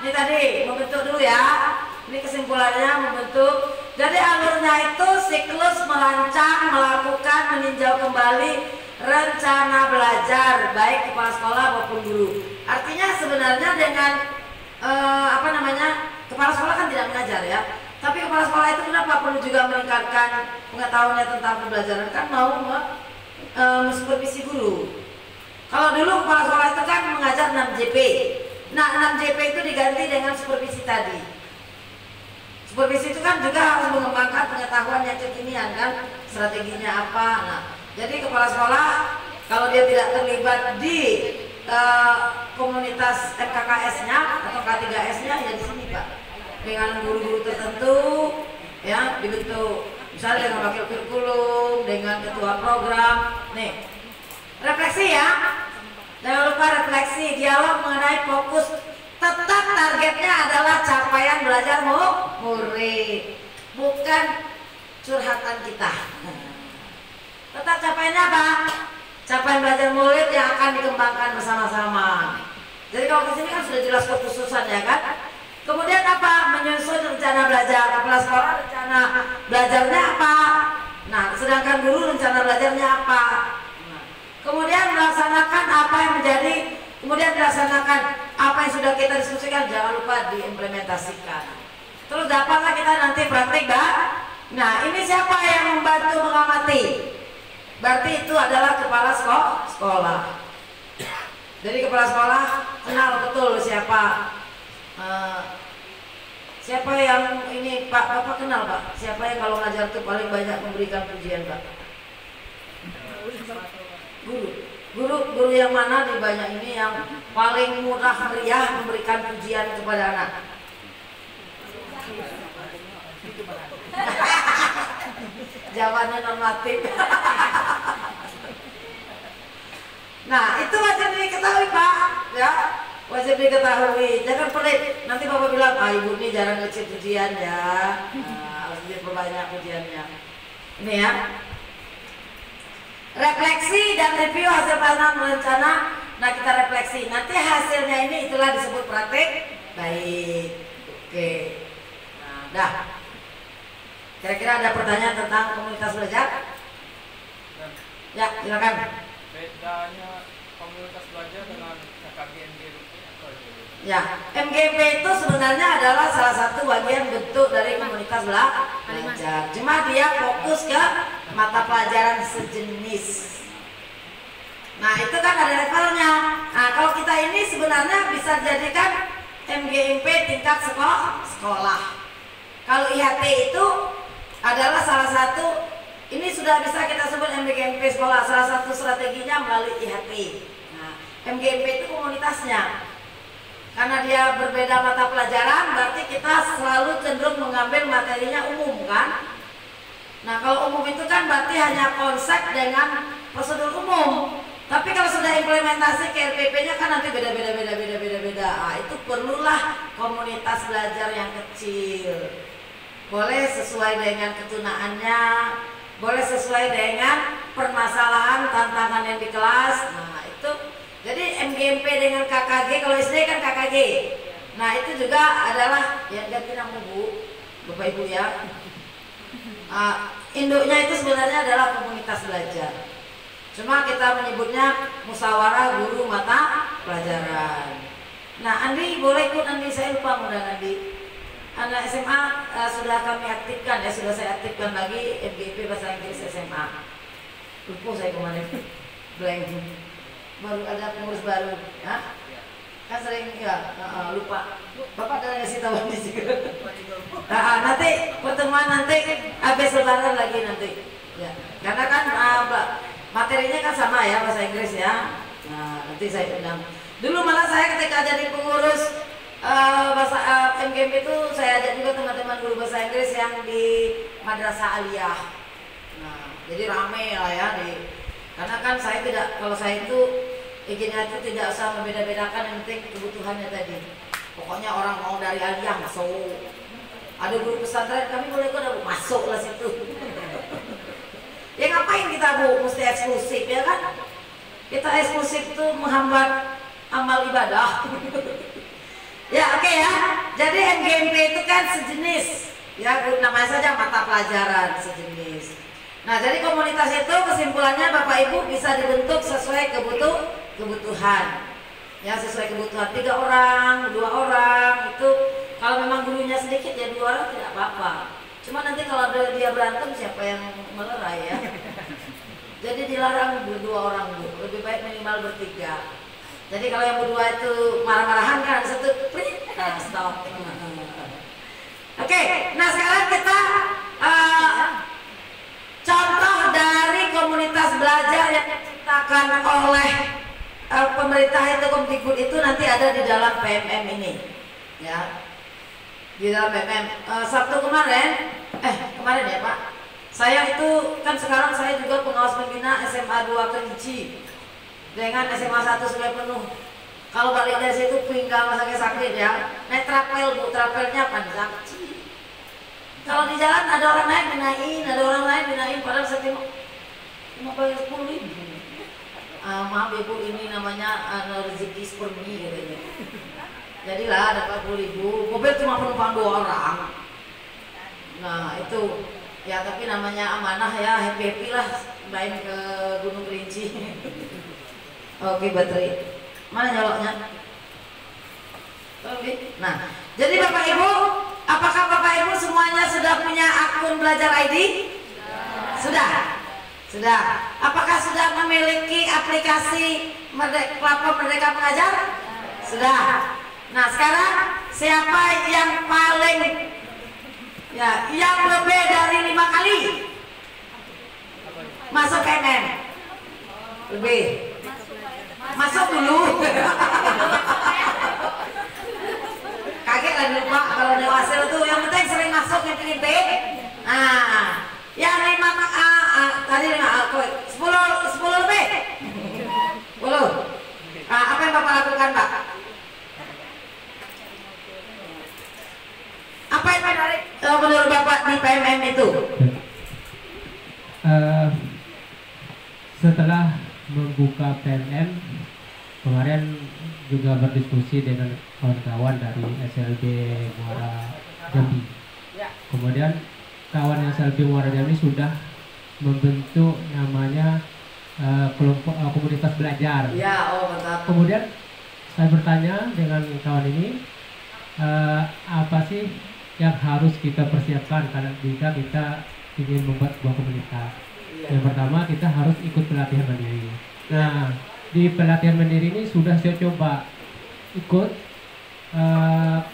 Ini tadi membentuk dulu ya. Ini kesimpulannya membentuk. Jadi alurnya itu siklus merancang, melakukan, meninjau kembali rencana belajar baik kepala sekolah maupun guru. Artinya sebenarnya dengan kepala sekolah kan tidak mengajar ya. Tapi kepala sekolah itu kenapa perlu juga meningkatkan pengetahuannya tentang pembelajaran, kan mau mensupervisi guru. Kalau dulu kepala sekolah itu kan mengajar 6JP. Nah 6JP itu diganti dengan supervisi tadi. Supervisi itu kan juga harus mengembangkan pengetahuan yang kekinian kan, strateginya apa. Nah jadi kepala sekolah kalau dia tidak terlibat di komunitas MKKS-nya atau K3S-nya ya di sini Pak. Dengan guru-guru tertentu ya dibentuk misalnya dengan wakil kurikulum, dengan ketua program. Nih refleksi ya, jangan lupa refleksi, dialog mengenai fokus. Tetap targetnya adalah capaian belajar murid, bukan curhatan kita. Tetap capaiannya apa? Capaian belajar murid yang akan dikembangkan bersama-sama. Jadi kalau di sini kan sudah jelas kekhususan ya kan. Kemudian apa? Menyusun rencana belajar. Kepala sekolah rencana belajarnya apa? Nah, sedangkan guru rencana belajarnya apa? Nah, kemudian melaksanakan apa yang menjadi, kemudian dilaksanakan apa yang sudah kita diskusikan, jangan lupa diimplementasikan. Terus dapatlah kita nanti praktik, Mbak. Nah, ini siapa yang membantu mengamati? Berarti itu adalah kepala sekolah. Jadi kepala sekolah kenal betul siapa siapa yang ini Pak, Bapak kenal Pak? Siapa yang kalau ngajar itu paling banyak memberikan pujian Pak? Guru yang mana di banyak ini yang paling murah meriah memberikan pujian kepada anak? Jawabannya normatif. Nah, itu wajib diketahui Pak, ya. Wajib diketahui, jangan pelit. Nanti Bapak bilang, Ibu ini jarang ngecil pujian ya. Nah, harus diperbanyak pujiannya. Ini ya. Refleksi dan review hasil pelaksanaan rencana. Nah, kita refleksi. Nanti hasilnya ini itulah disebut praktik baik. Oke. Nah, dah. Kira-kira ada pertanyaan tentang komunitas belajar? Ya, silakan. Bedanya komunitas belajar dengan KKG MGP apa itu? Ya, MGP itu sebenarnya adalah salah satu bagian bentuk dari komunitas belajar. Cuma dia fokus ke mata pelajaran sejenis. Nah, itu kan ada levelnya. Nah, kalau kita ini sebenarnya bisa dijadikan MGMP tingkat sekolah. Kalau IHT itu adalah salah satu, ini sudah bisa kita sebut MGMP sekolah. Salah satu strateginya melalui IHT. Nah, MGMP itu komunitasnya. Karena dia berbeda mata pelajaran, berarti kita selalu cenderung mengambil materinya umum kan? Nah, kalau umum itu kan berarti hanya konsep dengan prosedur umum. Tapi kalau sudah implementasi ke RPP-nya kan nanti beda-beda. Nah, itu perlulah komunitas belajar yang kecil. Boleh sesuai dengan ketunaannya, boleh sesuai dengan permasalahan tantangan yang di kelas. Nah, itu jadi MGMP dengan KKG, kalau SD kan KKG. Nah, itu juga adalah yang ganti nama Bu, Bapak Ibu ya. Induknya itu sebenarnya adalah komunitas belajar. Cuma kita menyebutnya musyawarah guru mata pelajaran. Nah, Andi boleh ikut, Andi, saya lupa mudah Andi. Anak SMA sudah kami aktifkan ya, sudah saya aktifkan lagi MGP bahasa Inggris SMA. Lupa saya kemarin blank. Baru ada pengurus baru, ya? Kan sering ya lupa. Bapak ada ngasih tahu di sini. Nanti pertemuan nanti habis lebaran lagi nanti. Ya, karena kan materinya kan sama ya bahasa Inggris ya. Nah, nanti saya undang. Dulu malah saya ketika jadi pengurus bahasa MGP itu saya ajak juga teman-teman guru bahasa Inggris yang di Madrasah Aliyah. Nah, jadi rame lah ya karena kan saya tidak, kalau saya itu izinnya itu tidak usah membeda-bedakan, yang penting kebutuhannya tadi. Pokoknya orang mau dari Aliyah masuk. Ada guru pesantren kami boleh kok masuk lah situ. Ya ngapain kita Bu mesti eksklusif ya kan? Kita eksklusif itu menghambat amal ibadah. Ya oke ya. Jadi MGMP itu kan sejenis. Ya namanya saja mata pelajaran sejenis. Nah, jadi komunitas itu kesimpulannya Bapak Ibu bisa dibentuk sesuai kebutuhan. Ya sesuai kebutuhan 3 orang, 2 orang itu. Kalau memang gurunya sedikit ya 2 orang tidak apa-apa. Cuma nanti kalau dia berantem siapa yang melerai ya. Jadi dilarang 2 orang Bu. Lebih baik minimal bertiga. Jadi kalau yang berdua itu marah-marahan kan satu, nah stop. Oke, nah sekarang kita contoh dari komunitas belajar yang diciptakan oleh pemerintah itu Kemdikbud itu nanti ada di dalam PMM ini, ya. Di dalam PMM. Sabtu kemarin ya Pak. Saya itu kan sekarang saya juga pengawas pembina SMA 2 Kerinci. Dengan SMA 1 sudah penuh. Kalau balik dari situ pinggang sakit ya. Naik trapel Bu, trapelnya panjang. Kalau di jalan ada orang naik dinaik, ada orang lain dinaik, padahal saya cuma bayar 10.000. Maaf Ibu, ini namanya rezeki seperti katanya. Jadilah dapat 40.000. Mobil cuma penumpang 2 orang. Nah itu Ya tapi namanya amanah ya, happy lah main ke Gunung Kerinci. Oke baterai, mana nyoloknya? Oke. Nah, jadi Bapak Ibu, apakah Bapak Ibu semuanya sudah punya akun Belajar ID? Sudah. Sudah. Apakah sudah memiliki aplikasi platform Merdeka Mengajar? Sudah. Nah sekarang siapa yang paling ya yang lebih dari 5 kali masuk MM? Lebih. Masuk dulu. Kaget lah lupa kalau dewasa itu yang penting sering masuk ngintip-ngintip. Nah, yang 5 tadi 10 lebih. 10. Nah, apa yang Bapak lakukan, Pak? Apa yang menarik menurut Bapak di PMM itu? Setelah membuka PMM kemarin juga berdiskusi dengan kawan-kawan dari SLB Muara Jambi. Kemudian kawan SLB Muara Jambi sudah membentuk namanya kelompok komunitas belajar. Ya, oh betul. Kemudian saya bertanya dengan kawan ini, apa sih yang harus kita persiapkan karena jika kita ingin membuat sebuah komunitas? Yang pertama kita harus ikut pelatihan mandiri. Nah di pelatihan mandiri ini sudah saya coba ikut,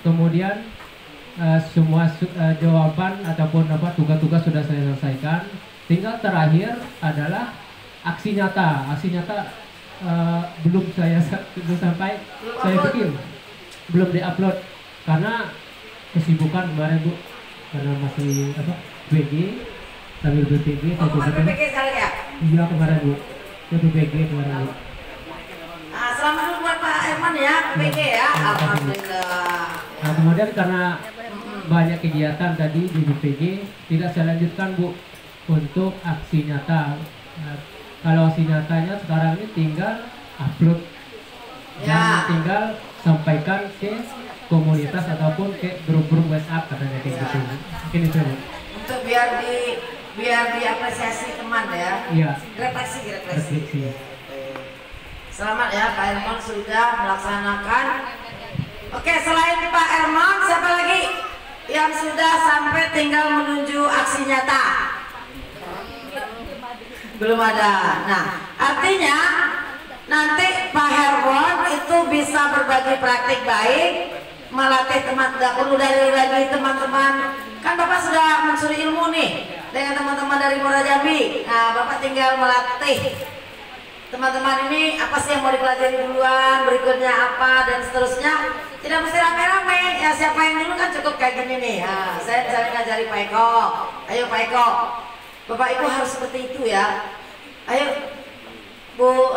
kemudian semua jawaban ataupun tugas-tugas sudah saya selesaikan. Tinggal terakhir adalah aksi nyata. Aksi nyata belum sampai saya bikin, belum diupload karena kesibukan kemarin Bu, karena masih BG sambil BPG. BPG sekali ya? Iya kemarin Bu, BPG kemarin Bu. Selamat dulu buat Pak Herman ya, BPG ya. Alhamdulillah. Nah kemudian karena banyak kegiatan tadi di BPG, tidak saya lanjutkan Bu untuk aksi nyata. Nah, kalau aksi nyatanya sekarang ini tinggal upload dan tinggal sampaikan ke komunitas ataupun ke grup-grup WhatsApp katanya kayak gitu. Mungkin itu Bu. Untuk biar diapresiasi teman ya. Iya. Refleksi. Selamat ya Pak Herman sudah melaksanakan. Oke, selain Pak Herman siapa lagi yang sudah sampai tinggal menuju aksi nyata? Belum ada. Nah, artinya nanti Pak Herman itu bisa berbagi praktik baik, melatih teman, tidak perlu dari teman-teman. Kan Bapak sudah mencuri ilmu nih dengan teman-teman dari Muara Jambi. Nah, Bapak tinggal melatih teman-teman ini apa sih yang mau dipelajari duluan, berikutnya apa dan seterusnya. Tidak mesti rame-rame. Ya siapa yang dulu kan cukup kayak gini nih. Nah, saya misalnya ngajari Pak Eko. Ayo Pak Eko. Bapak Ibu harus seperti itu ya. Ayo Bu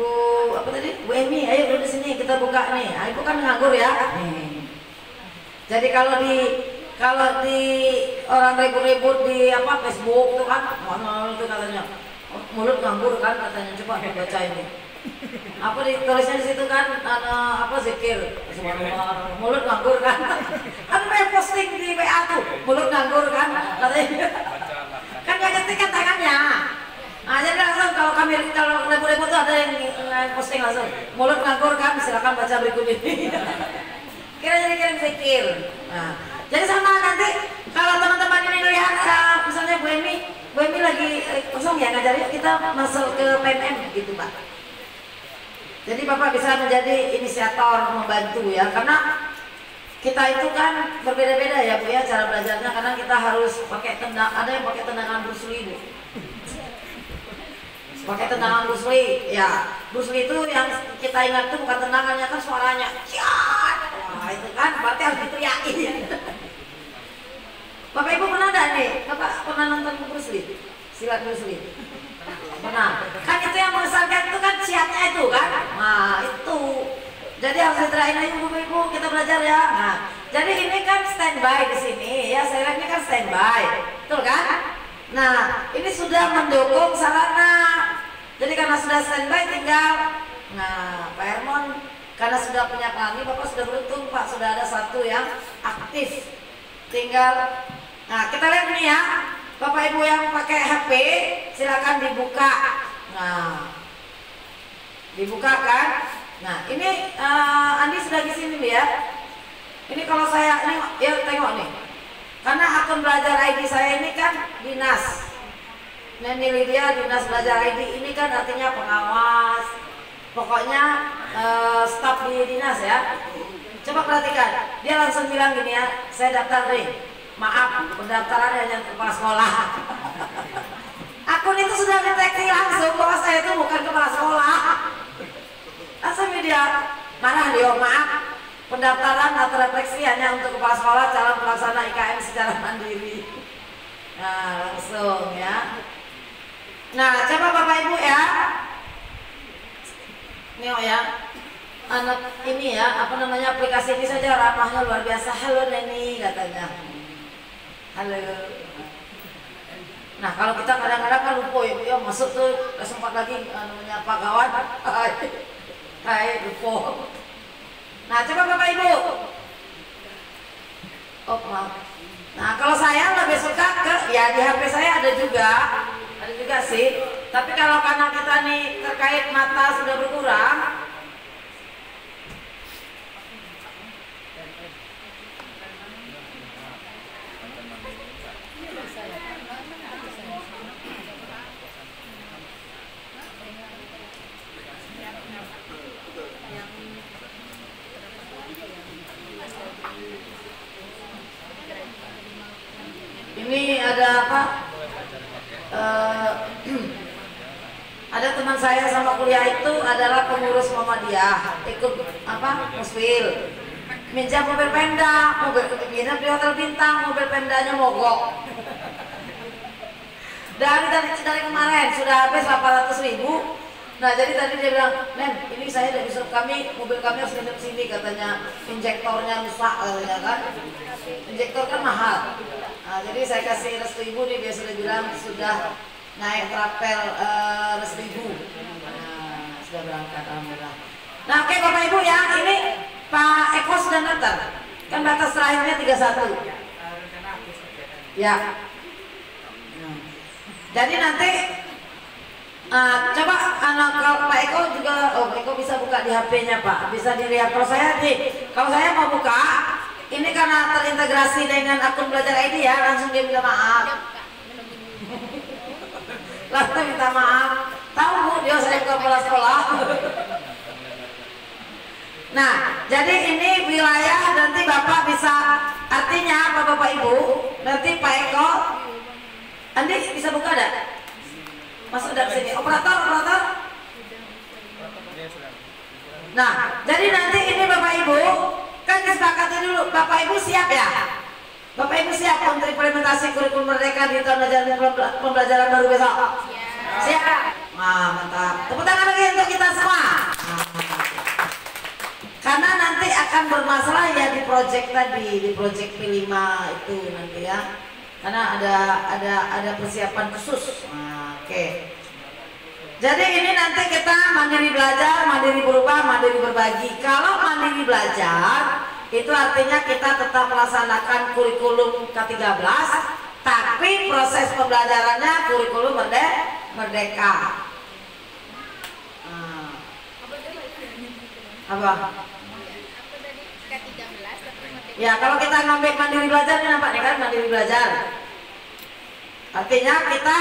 Bu Emi, ayo duduk di sini kita buka nih. Nah, Ibu kan nganggur ya. Jadi kalau di orang ribut-ribut di Facebook itu kan, mana itu katanya mulut nganggur kan katanya, coba baca ini. Apa ditulisnya di situ kan zikir. Mulut nganggur kan. Kan saya posting di WA tuh, mulut nganggur kan katanya. Kan dia ketikkan tangannya. Nah, jadi langsung kalau ribut-ribut tuh ada yang posting langsung mulut nganggur kan, silakan baca berikut ini. Kirim zikir. Nah, jadi sama nanti kalau teman-teman ini lihat misalnya Bu Emi lagi kosong ya ngajarin, kita masuk ke PMM gitu Pak. Jadi Bapak bisa menjadi inisiator membantu ya, karena kita itu kan berbeda-beda ya Bu ya cara belajarnya, karena kita harus pakai ada yang pakai tendangan Bruce Lee Bu. Pakai tendangan Bruce Lee, ya Bruce Lee itu yang kita ingat itu bukan tendangannya, kan suaranya ciat. Wah itu kan berarti harus diteriakin. Bapak Ibu pernah ada nih? Bapak pernah nonton Bruce Lee? Silat Bruce Lee? Pernah? Kan itu yang mengesankan itu kan ciatnya itu kan? Nah itu. Jadi harus diteriakin aja Bapak Ibu, kita belajar ya. Nah, jadi ini kan standby di sini ya, saya lihat ini kan standby, betul kan? Nah, ini sudah mendukung sarana. Jadi karena sudah standby tinggal, nah Pak Herman karena sudah punya kami, Bapak sudah beruntung Pak, sudah ada satu yang aktif. Tinggal Nah, kita lihat ini ya, Bapak Ibu yang pakai HP, silakan dibuka. Nah, dibuka kan? Nah, ini Andi sudah di sini ya. Ini kalau saya ini ya tengok nih. Karena akun belajar ID saya ini kan dinas. Neni Lydia dinas belajar ID ini kan artinya pengawas. Pokoknya staf di dinas ya. Coba perhatikan. Dia langsung bilang gini ya, saya daftar nih. Maaf, pendaftaran hanya kepala sekolah. Akun itu sudah deteksi langsung bahwa saya itu bukan kepala sekolah. Langsung dia marah dia, maaf. Pendaftaran atau refleksi hanya untuk kepala sekolah calon pelaksana IKM secara mandiri. Nah, langsung ya. Nah, coba Bapak Ibu ya. Nih ya. Anak ini ya, apa namanya, aplikasi ini saja ramahnya luar biasa. Halo Neni katanya. Halo. Nah, kalau kita kadang-kadang kan lupa ya, masuk tuh sempat lagi namanya Pak kawan. Hai, lupa. Nah, coba Bapak Ibu. Oh, maaf. Nah, kalau saya lebih suka ke ya di HP saya ada juga sih. Tapi kalau karena kita nih terkait mata sudah berkurang, ini ada apa? Ada teman saya sama kuliah itu adalah pengurus Muhammadiyah, ikut apa? Musfil. Minjam mobil Pemda, mobil ketinggian di hotel bintang, mobil Pemdanya mogok. Dari kemarin sudah habis 800.000. Nah, jadi tadi dia bilang, "Nen, ini saya dari disuruh mobil kami harus nginep sini," katanya, injektornya rusak katanya kan. Injektor kan mahal. Nah, jadi saya kasih restu ibu nih, dia sudah bilang sudah naik trapel restu ibu. Nah, sudah berangkat alhamdulillah. Nah, oke Bapak Ibu ya, ini Pak Eko sudah daftar. Kan batas terakhirnya 31. Ya. Jadi nanti coba kalau Pak Eko juga, Pak Eko bisa buka di HP-nya Pak, bisa dilihat. Kalau saya mau buka, ini karena terintegrasi dengan akun belajar ID ya, langsung dia minta maaf. Langsung minta maaf. Tahu Bu, dia saya bukan kepala sekolah. Nah, jadi ini wilayah nanti Bapak bisa, artinya apa Bapak Ibu, nanti Pak Eko, Andi bisa buka enggak? Masuk dari sini, operator. Nah, jadi nanti ini Bapak Ibu kan disepakati dulu, Bapak Ibu siap ya? Bapak Ibu siap untuk implementasi kurikulum Merdeka di tahun ajaran pembelajaran baru besok? Siap. Nah, mantap. Tepuk tangan lagi untuk kita semua. Karena nanti akan bermasalah ya di proyek tadi, di proyek P5 itu nanti ya. Karena ada persiapan khusus. Nah, oke. Jadi ini nanti kita mandiri belajar, mandiri berubah, mandiri berbagi. Kalau mandiri belajar itu artinya kita tetap melaksanakan kurikulum K13, tapi proses pembelajarannya kurikulum merdeka. Apa? Ya, kalau kita ngambil mandiri belajar ini nampak nih kan, mandiri belajar. Artinya kita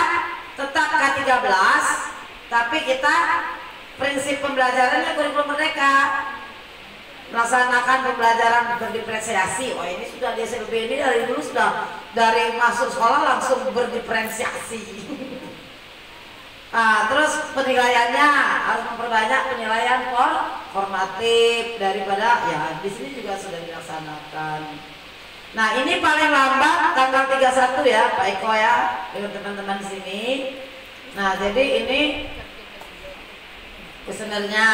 tetap K13, tapi kita prinsip pembelajarannya kurikulum merdeka. Melaksanakan pembelajaran berdiferensiasi. Oh, ini sudah di SLB ini dari dulu sudah, dari masuk sekolah langsung berdiferensiasi. Nah, terus penilaiannya harus memperbanyak penilaian formatif daripada ya di sini juga sudah dilaksanakan. Nah, ini paling lambat tanggal 31 ya Pak Eko ya, dengan teman-teman di sini. Nah, jadi ini kuesionernya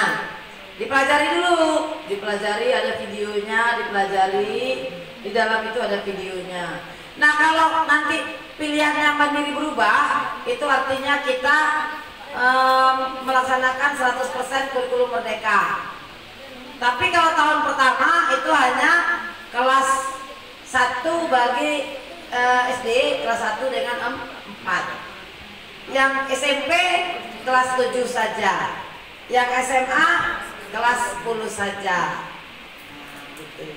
dipelajari dulu, dipelajari, ada videonya, dipelajari, di dalam itu ada videonya. Nah, kalau nanti pilihannya mandiri berubah, itu artinya kita melaksanakan 100% kurikulum merdeka. Tapi kalau tahun pertama itu hanya kelas 1 bagi SD kelas 1 dengan 4. Yang SMP kelas 7 saja. Yang SMA kelas 10 saja. Nah, gitu.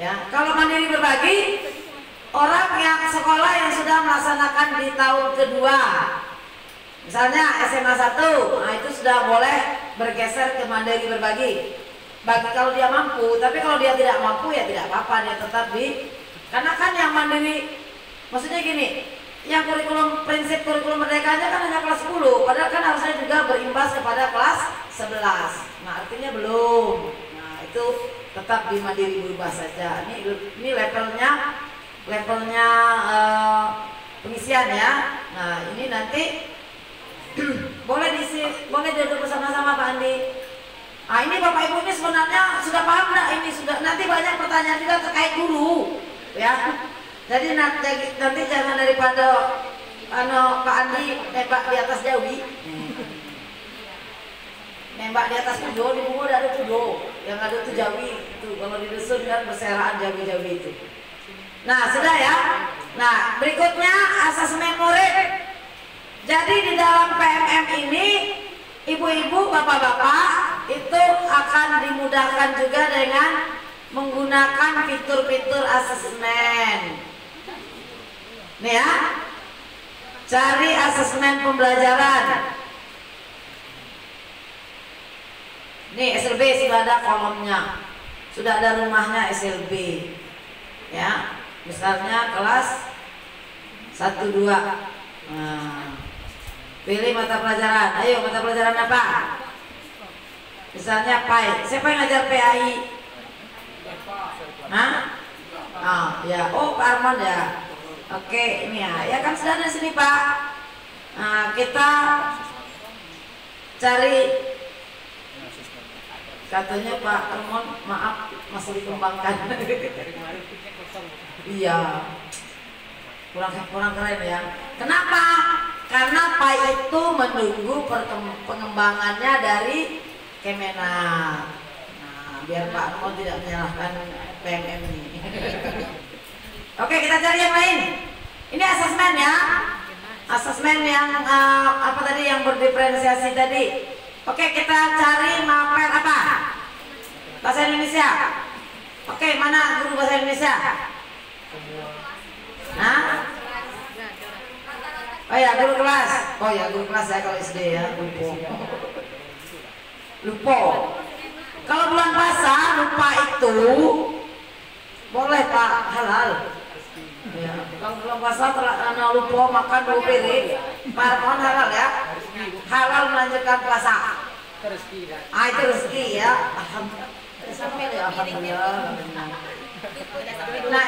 Ya, kalau mandiri berbagi, orang yang sekolah yang sudah melaksanakan di tahun kedua, misalnya SMA 1, nah itu sudah boleh bergeser ke mandiri berbagi. Bagi kalau dia mampu, tapi kalau dia tidak mampu ya tidak apa-apa, dia tetap karena kan yang mandiri, maksudnya gini, yang prinsip kurikulum merdekanya kan hanya kelas 10, padahal kan harusnya juga berimbas kepada kelas 11. Nah artinya belum. Nah itu tetap di mandiri berubah saja. Ini levelnya pengisian ya. Nah ini nanti boleh duduk bersama-sama Pak Andi. Nah ini Bapak Ibu ini sebenarnya sudah paham nggak? Ini sudah, nanti banyak pertanyaan juga terkait guru ya. Jadi nanti jangan daripada Pak Andi nembak di atas Jawi, nembak di atas Pujo, di Bungo ada Pujo, yang ada itu Jawi itu. Kalau di dusun kan berseraan Jawi-Jawi itu. Nah sudah ya. Nah berikutnya asesmen murid. Jadi di dalam PMM ini ibu-ibu, bapak-bapak itu akan dimudahkan juga dengan menggunakan fitur-fitur asesmen. Nih ya, cari asesmen pembelajaran. Nih SLB sudah ada kolomnya, sudah ada rumahnya SLB. Ya, misalnya kelas 1, 2. Nah, pilih mata pelajaran. Ayo mata pelajaran apa? Misalnya PAI. Siapa yang ngajar PAI? Hah? Oh ya, oh Pak Armand ya. Oke, ini ya kan sudah ada di sini Pak. Nah, kita cari, katanya Pak Armand, maaf masih dikembangkan. Iya, kurang keren ya. Kenapa? Karena PAI itu menunggu pengembangannya dari Kemenak. Nah, biar Pak Armand tidak menyalahkan PMM ini. Oke, kita cari yang lain. Ini asesmen ya. Asesmen yang apa tadi yang berdiferensiasi tadi. Oke, kita cari mapel apa? Bahasa Indonesia. Oke, mana guru bahasa Indonesia? Hah? Oh ya, guru kelas. Oh ya, guru kelas ya kalau SD ya. Lupa. Kalau bulan puasa lupa itu boleh Pak, halal. Ya, kalau bulan puasa terlalu lupa makan 2 piring, Pak mohon halal ya. Halal melanjutkan puasa. Ah itu rezeki ya. Alhamdulillah. Nah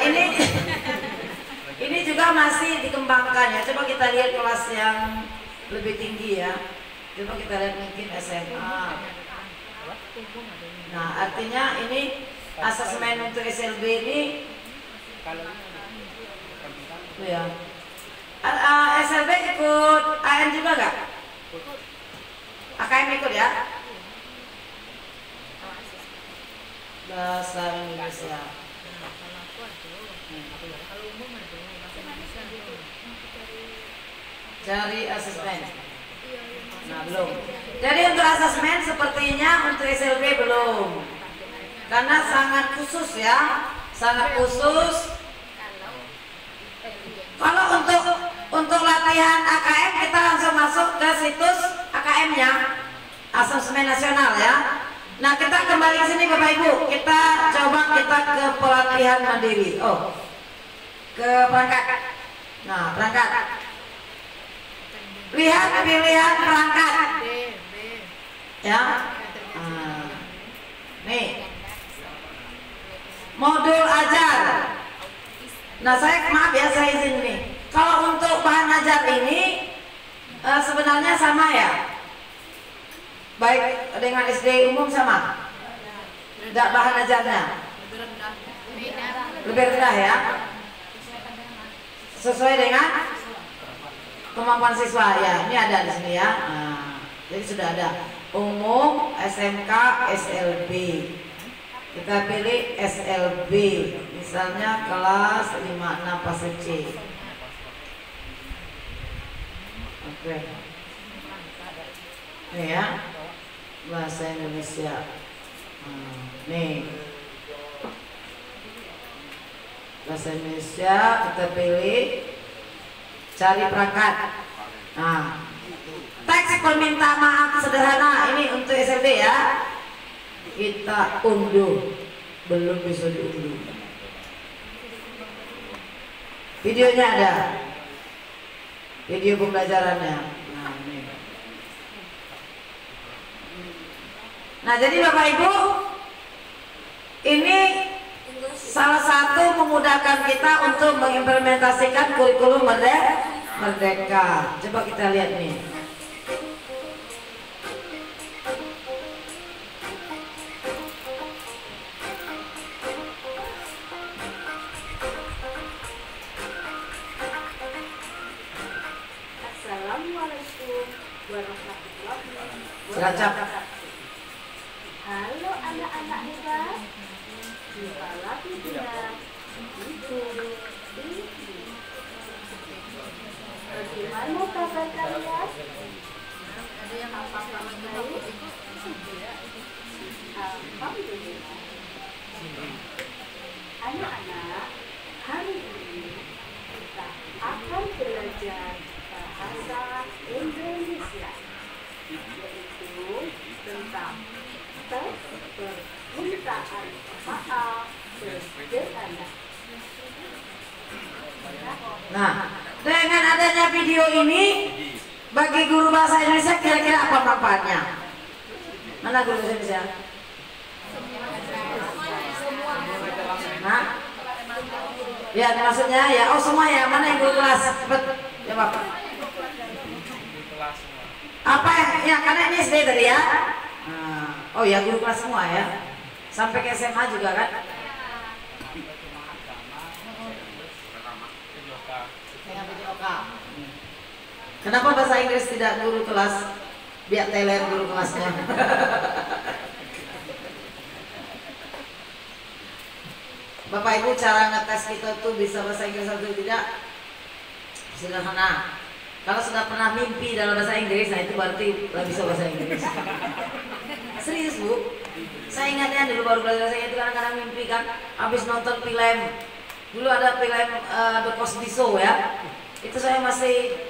ini juga masih dikembangkan ya. Coba kita lihat kelas yang lebih tinggi ya. Coba kita lihat mungkin SMA. Nah artinya ini asesmen untuk SLB ini ya. SLB ikut AN juga nggak? AKM ikut ya? Bahasa Indonesia. Cari asesmen. Nah belum. Jadi untuk asesmen sepertinya untuk SLB belum. Karena sangat khusus ya, sangat khusus. Kalau untuk latihan AKM kita langsung masuk ke situs AKM-nya, asesmen nasional ya. Nah kita kembali ke sini Bapak Ibu, kita coba ke pelatihan mandiri. Oh, ke perangkat. Nah perangkat. Lihat pilihan perangkat. Ya. Nih. Modul ajar. Nah maaf ya saya izin nih. Kalau untuk bahan ajar ini sebenarnya sama ya. Baik dengan SD umum sama. Tidak bahan ajarnya. Lebih rendah ya. Sesuai dengan kemampuan siswa ya. Ini ada di sini ya. Nah, jadi sudah ada umum, SMK, SLB. Kita pilih SLB Misalnya kelas 56 fase C. Oke. Nih ya, bahasa Indonesia. Nih, bahasa Indonesia kita pilih, cari perangkat. Nah, teks permintaan maaf sederhana ini untuk SMP ya. Kita unduh, belum bisa diunduh. Videonya ada, video pembelajarannya. Nah, ini. Nah, jadi Bapak Ibu, ini salah satu memudahkan kita untuk mengimplementasikan kurikulum Merdeka. Coba kita lihat nih. Assalamualaikum warahmatullahi Cilacap. Halo anak-anak hebat, jumpa lagi dengan Ibu Ibu. Bagaimana kabar kalian? Apakah baik? Alhamdulillah. Anak-anak, hari ini kita akan belajar bahasa Indonesia, yaitu tentang teks permintaan maaf sederhana. Nah, dengan adanya video ini bagi guru bahasa Indonesia kira-kira apa manfaatnya? Mana guru bahasa Indonesia? Nah, ya maksudnya ya, oh semua ya, mana yang guru kelas? Cepet jawab. Apa ya? Karena ini SD tadi ya. Nah, oh ya guru kelas semua ya, sampai ke SMA juga kan? Kenapa bahasa Inggris tidak guru kelas? Biar Thailand guru kelasnya. Bapak Ibu, cara ngetes kita tuh bisa bahasa Inggris atau tidak sederhana. Kalau sudah pernah mimpi dalam bahasa Inggris, nah itu berarti lah bisa bahasa Inggris. Serius Bu, saya ingatnya dulu baru belajar bahasa itu kadang-kadang mimpi kan, habis nonton film. Dulu ada film The Cosby Show ya, itu saya masih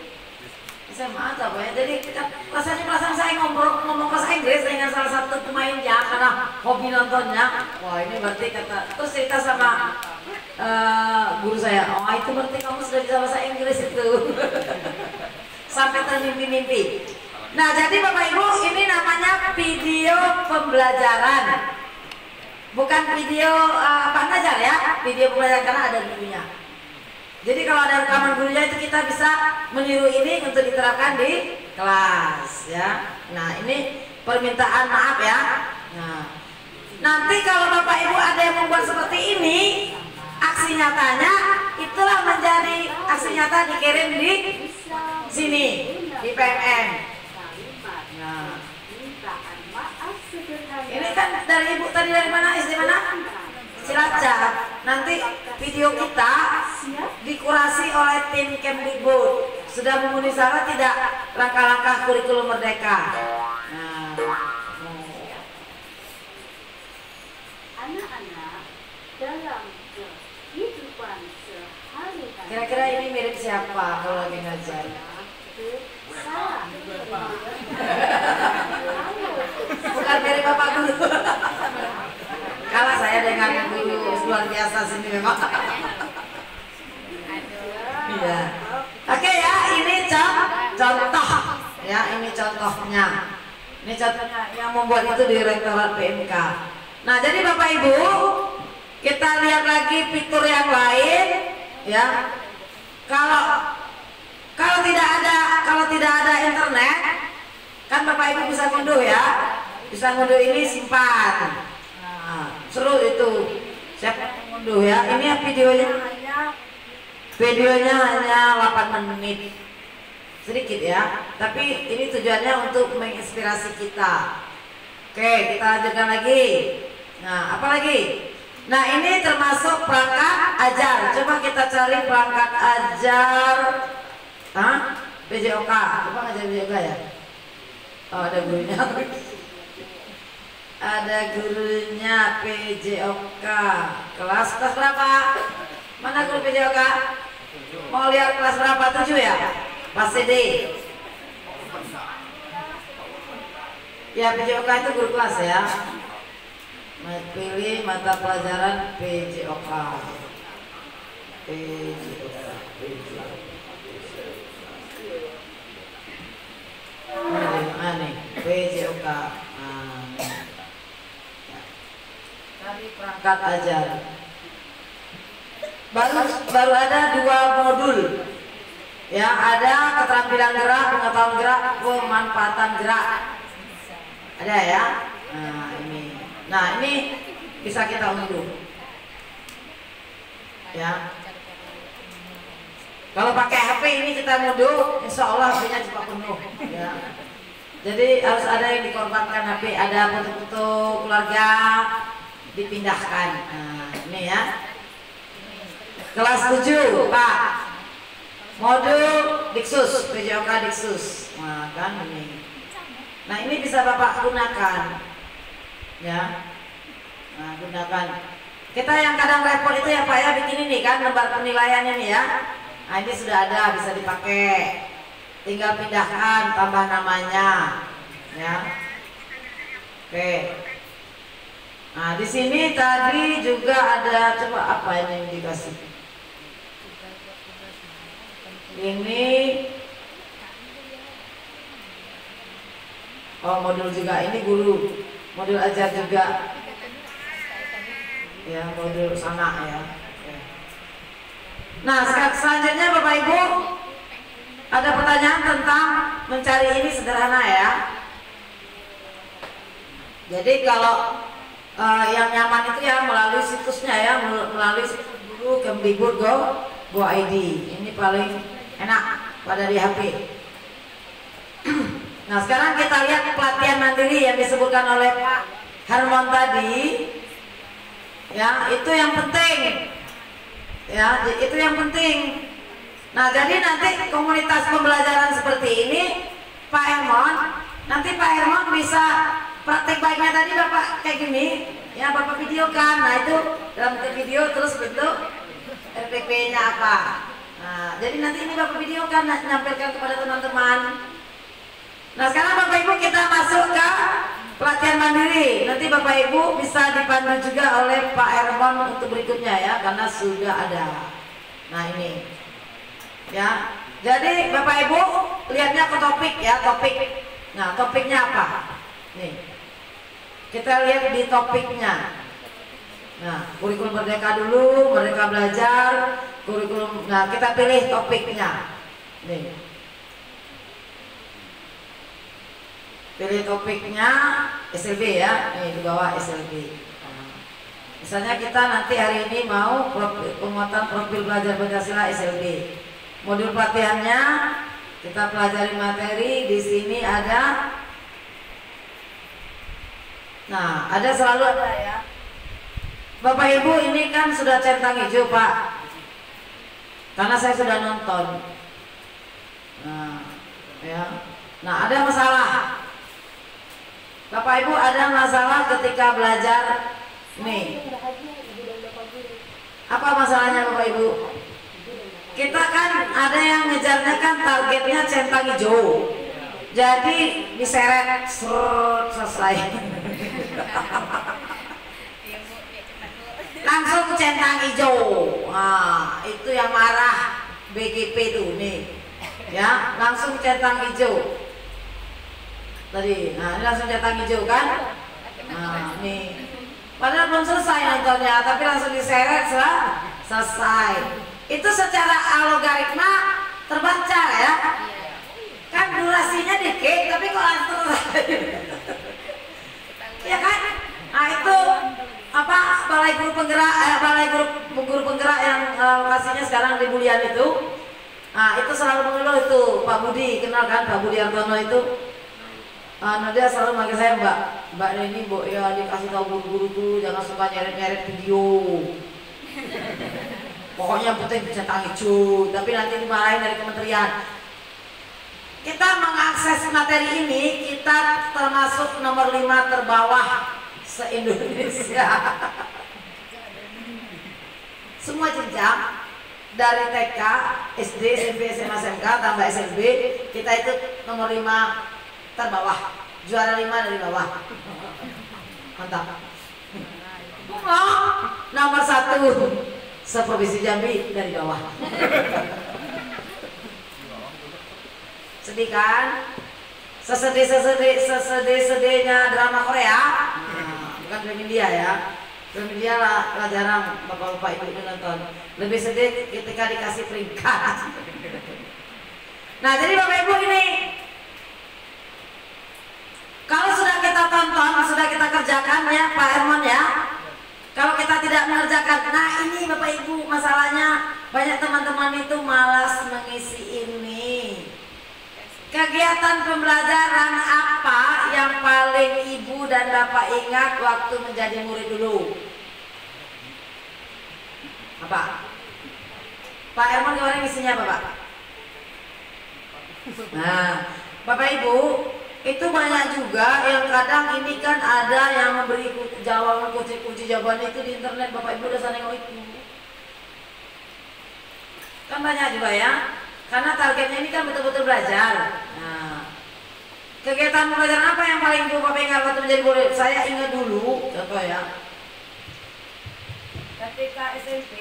SMA atau apa ya, jadi rasanya perasaan saya ngomong bahasa Inggris dengan salah satu pemainnya karena hobi nontonnya. Wah ini berarti kata, terus cerita sama guru saya, oh itu berarti kamu sudah bisa bahasa Inggris itu. Sampai termimpi-mimpi. Nah jadi Bapak Ibu, ini namanya video pembelajaran, bukan video Pak Najar ya, video pembelajaran karena ada gurunya. Jadi kalau ada rekaman gurunya itu kita bisa meniru ini untuk diterapkan di kelas ya. Nah ini permintaan maaf ya. Nah nanti kalau Bapak Ibu ada yang membuat seperti ini, aksi nyatanya itulah menjadi aksi nyata dikirim di sini di PMN. Nah ini kan dari Ibu tadi dari mana, SD mana? Cilacap. Nanti video kita dikurasi oleh tim Kemdikbud. Sudah memenuhi syarat tidak langkah-langkah kurikulum Merdeka? Nah, Anak-anak, dalam kehidupan sehari-hari, kira-kira ini mirip siapa kalau lagi ngajar? salah Bukan mirip Bapak Guru. Kalah saya dengan guru luar biasa sini memang. Iya. Oke ya, ini contoh ya, ini contohnya. Ini contohnya yang membuat itu Direktorat PMK. Nah, jadi Bapak Ibu, kita lihat lagi fitur yang lain ya. Kalau tidak ada internet, kan Bapak Ibu bisa ngunduh ya. Bisa ngunduh ini, simpan. Seru itu, siapa yang ngunduh ya. Ini videonya hanya 8 menit, sedikit ya, tapi ini tujuannya untuk menginspirasi kita. Oke, kita lanjutkan lagi. Nah, apa lagi? Nah ini termasuk perangkat ajar. Coba kita cari perangkat ajar. PJOK. Coba ngajar PJOK ya. Oh ada gurunya. Ada gurunya PJOK. Kelas berapa? Mana guru PJOK? Mau lihat kelas berapa? 7 ya? Kelas CD. Ya PJOK itu guru kelas ya. Pilih mata pelajaran PJOK. PJOK. Tadi perangkat ajar. Baru ada 2 modul. Ya, ada keterampilan gerak, pengetahuan gerak, pemanfaatan gerak. Ada ya? Nah, ini bisa kita unduh. Ya. Kalau pakai HP ini kita unduh, insya Allah HP-nya cepat penuh. Ya. Jadi harus ada yang dikorbankan HP, ada foto-foto keluarga dipindahkan. Nah, ini ya. Kelas 7, Pak. Modul Diksus, PJOK Diksus. Nah, kan ini. Nah, ini bisa Bapak gunakan. Ya. Nah, gunakan. Kita yang kadang repot itu ya Pak ya, bikin ini kan lembar penilaian ini ya. Nah, ini sudah ada, bisa dipakai. Tinggal pindahkan, tambah namanya. Ya. Oke. Nah, di sini tadi juga ada, coba apa ini yang dikasih? Ini modul juga, ini guru, modul ajar juga. Ya, modul sana ya. Nah, selanjutnya Bapak Ibu ada pertanyaan tentang mencari ini sederhana ya. Jadi kalau yang nyaman itu ya melalui situsnya ya, melalui situs guru Kemdikbud.go.id. Ini paling enak pada di HP. Nah, sekarang kita lihat pelatihan mandiri yang disebutkan oleh Pak Harmon tadi. Ya, itu yang penting. Ya, itu yang penting. Nah, jadi nanti komunitas pembelajaran seperti ini, Pak Hermon, nanti Pak Hermon bisa praktek baiknya tadi Bapak kayak gini, ya Bapak videokan. Nah, itu dalam video terus bentuk RPP-nya apa. Nah, jadi nanti ini Bapak videokan, nyampaikan kepada teman-teman. Nah, sekarang Bapak Ibu kita masuk ke pelatihan mandiri. Nanti Bapak Ibu bisa dipandu juga oleh Pak Hermon untuk berikutnya ya, karena sudah ada. Nah, ini. Ya. Jadi Bapak Ibu lihatnya ke topik ya, topik. Nah, topiknya apa? Nih. Kita lihat di topiknya. Nah, kurikulum Merdeka dulu, Merdeka Belajar, kurikulum. Nah, kita pilih topiknya. Nih. Pilih topiknya SLB ya, nih di bawah SLB. Misalnya kita nanti hari ini mau penguatan profil belajar Pancasila SLB. Modul pelatihannya kita pelajari materi di sini ada. Nah, ada selalu ada ya. Bapak Ibu ini kan sudah centang hijau Pak, karena saya sudah nonton. Nah, ya. Nah, ada masalah. Bapak Ibu ada masalah ketika belajar nih. Apa masalahnya Bapak Ibu? Kita kan ada yang ngejarnya kan targetnya centang hijau. Jadi diseret selesai. Langsung centang hijau. Nah, itu yang marah BGP tuh nih. Ya, langsung centang hijau. Tadi, nah ini langsung centang hijau kan? Nah, nih. Padahal belum selesai nontonnya, tapi langsung diseret selesai. Itu secara algoritma terbaca ya. Kan durasinya dikit, tapi kok langsung selesai. Ya kan? Nah itu apa balai guru penggerak, guru penggerak yang lokasinya sekarang di Bulian itu. Nah itu selalu mengeluh itu Pak Budi, kenal kan Pak Budi Artono itu. Dia selalu manggil saya Mbak Reni, Bu, ya dikasih tahu guru-guru tuh jangan suka nyeret-nyeret video. Pokoknya penting centang hijau, tapi nanti dimarahin dari kementerian. Kita mengakses materi ini, kita termasuk nomor 5 terbawah se-Indonesia. Semua jenjang dari TK, SD, SMP, SMA, SMK, tambah SMP, kita itu nomor 5 terbawah, juara 5 dari bawah. Mantap. Nomor 1 seprovinsi Jambi dari bawah. Sedih kan? Sesedih-sedihnya drama Korea. Bukan film India ya. Film India lah jarang bapak-bapak ibu nonton. Lebih sedih ketika dikasih peringkat. Nah jadi bapak ibu ini, kalau sudah kita tonton, sudah kita kerjakan ya Pak Hermon ya. Kalau kita tidak mengerjakan, nah ini bapak ibu masalahnya banyak teman-teman itu malas mengisi ini. Kegiatan pembelajaran apa yang paling ibu dan bapak ingat waktu menjadi murid dulu? Apa? Pak Hermon kemarin isinya apa Pak? Nah, bapak ibu itu banyak juga yang kadang ini kan ada yang memberi jawaban kunci jawaban itu di internet, bapak ibu udah sana nengok itu. Kan banyak juga ya. Karena targetnya ini kan betul-betul belajar. Nah, kegiatan pembelajaran apa yang paling ibu bapak ingat waktu menjadi murid? Saya ingat dulu, contoh ya. Ketika SMP,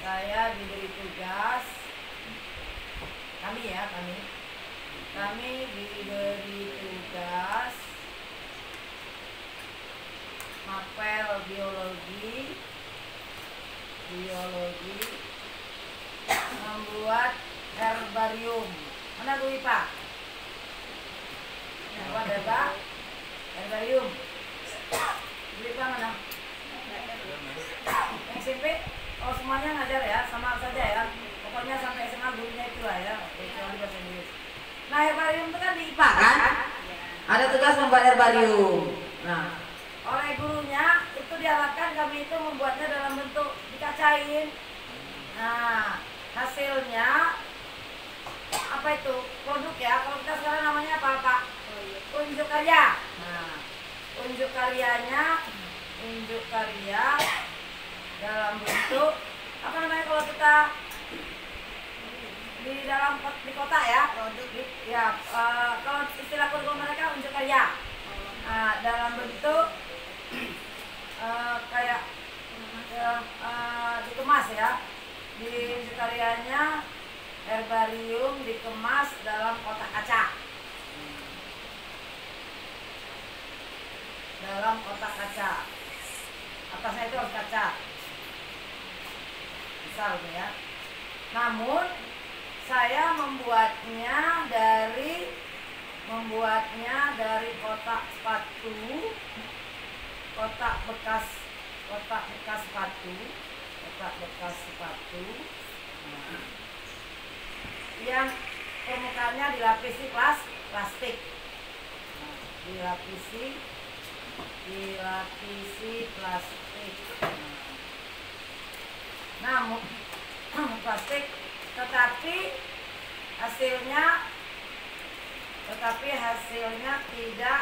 saya diberi tugas. Kami diberi tugas mapel biologi membuat herbarium. Mana Bu Ipa? Membuat herbarium. Bu Ipa mana? Yang SMP? Oh semuanya ngajar ya, sama saja ya. Pokoknya sampai SMA gurunya itu lah ya. Kecuali bahasa Inggris. Nah herbarium itu kan di IPA kan? Ada tugas membuat herbarium. Nah oleh gurunya itu diharapkan kami itu membuatnya dalam bentuk dikacain. Nah hasilnya apa itu? Produk ya. Kalau kita sekarang namanya apa Pak? Unjuk karya. Nah unjuk karya dalam bentuk apa namanya kalau kita di kota ya produk ya kalau istilah kurikulum mereka unjuk karya. Dalam bentuk kayak dikemas ya, di unjuk karyanya herbarium dikemas dalam kotak kaca. Atasnya itu harus kaca besar ya. Namun saya membuatnya dari kotak bekas sepatu yang permukaannya dilapisi plastik. Dilapisi plastik. Namun plastik tetapi hasilnya tidak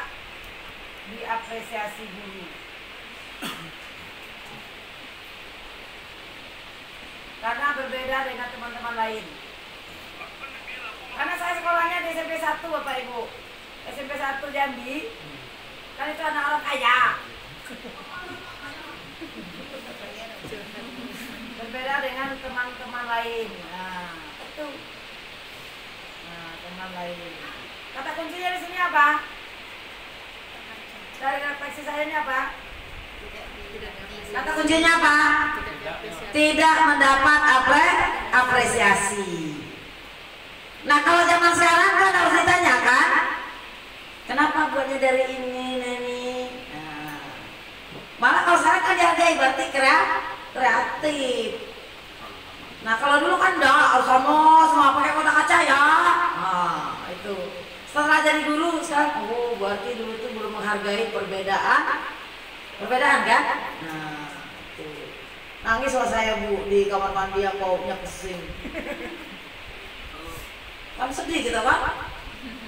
diapresiasi guru. Karena berbeda dengan teman-teman lain. Karena saya sekolahnya di SMP 1 Bapak Ibu. SMP 1 Jambi. Kan itu anak orang kaya. Berbeda dengan teman-teman lain. Nah, itu. Teman lain. Kata kuncinya di sini apa? Dari refleksi saya ini apa? Kata kuncinya apa? Tidak mendapat apresiasi. Nah kalau zaman sekarang kan harus ditanyakan, kenapa buatnya dari ini? Malah kalau sekarang kan dihargai berarti kreatif. Nah kalau dulu kan enggak harus semua pakai kotak kaca ya. Nah itu. Setelah jadi guru sekarang, oh berarti dulu itu belum menghargai perbedaan kan? Nah itu. Nangis lah saya Bu di kamar mandi yang baunya pesing. Kan sedih kita kan?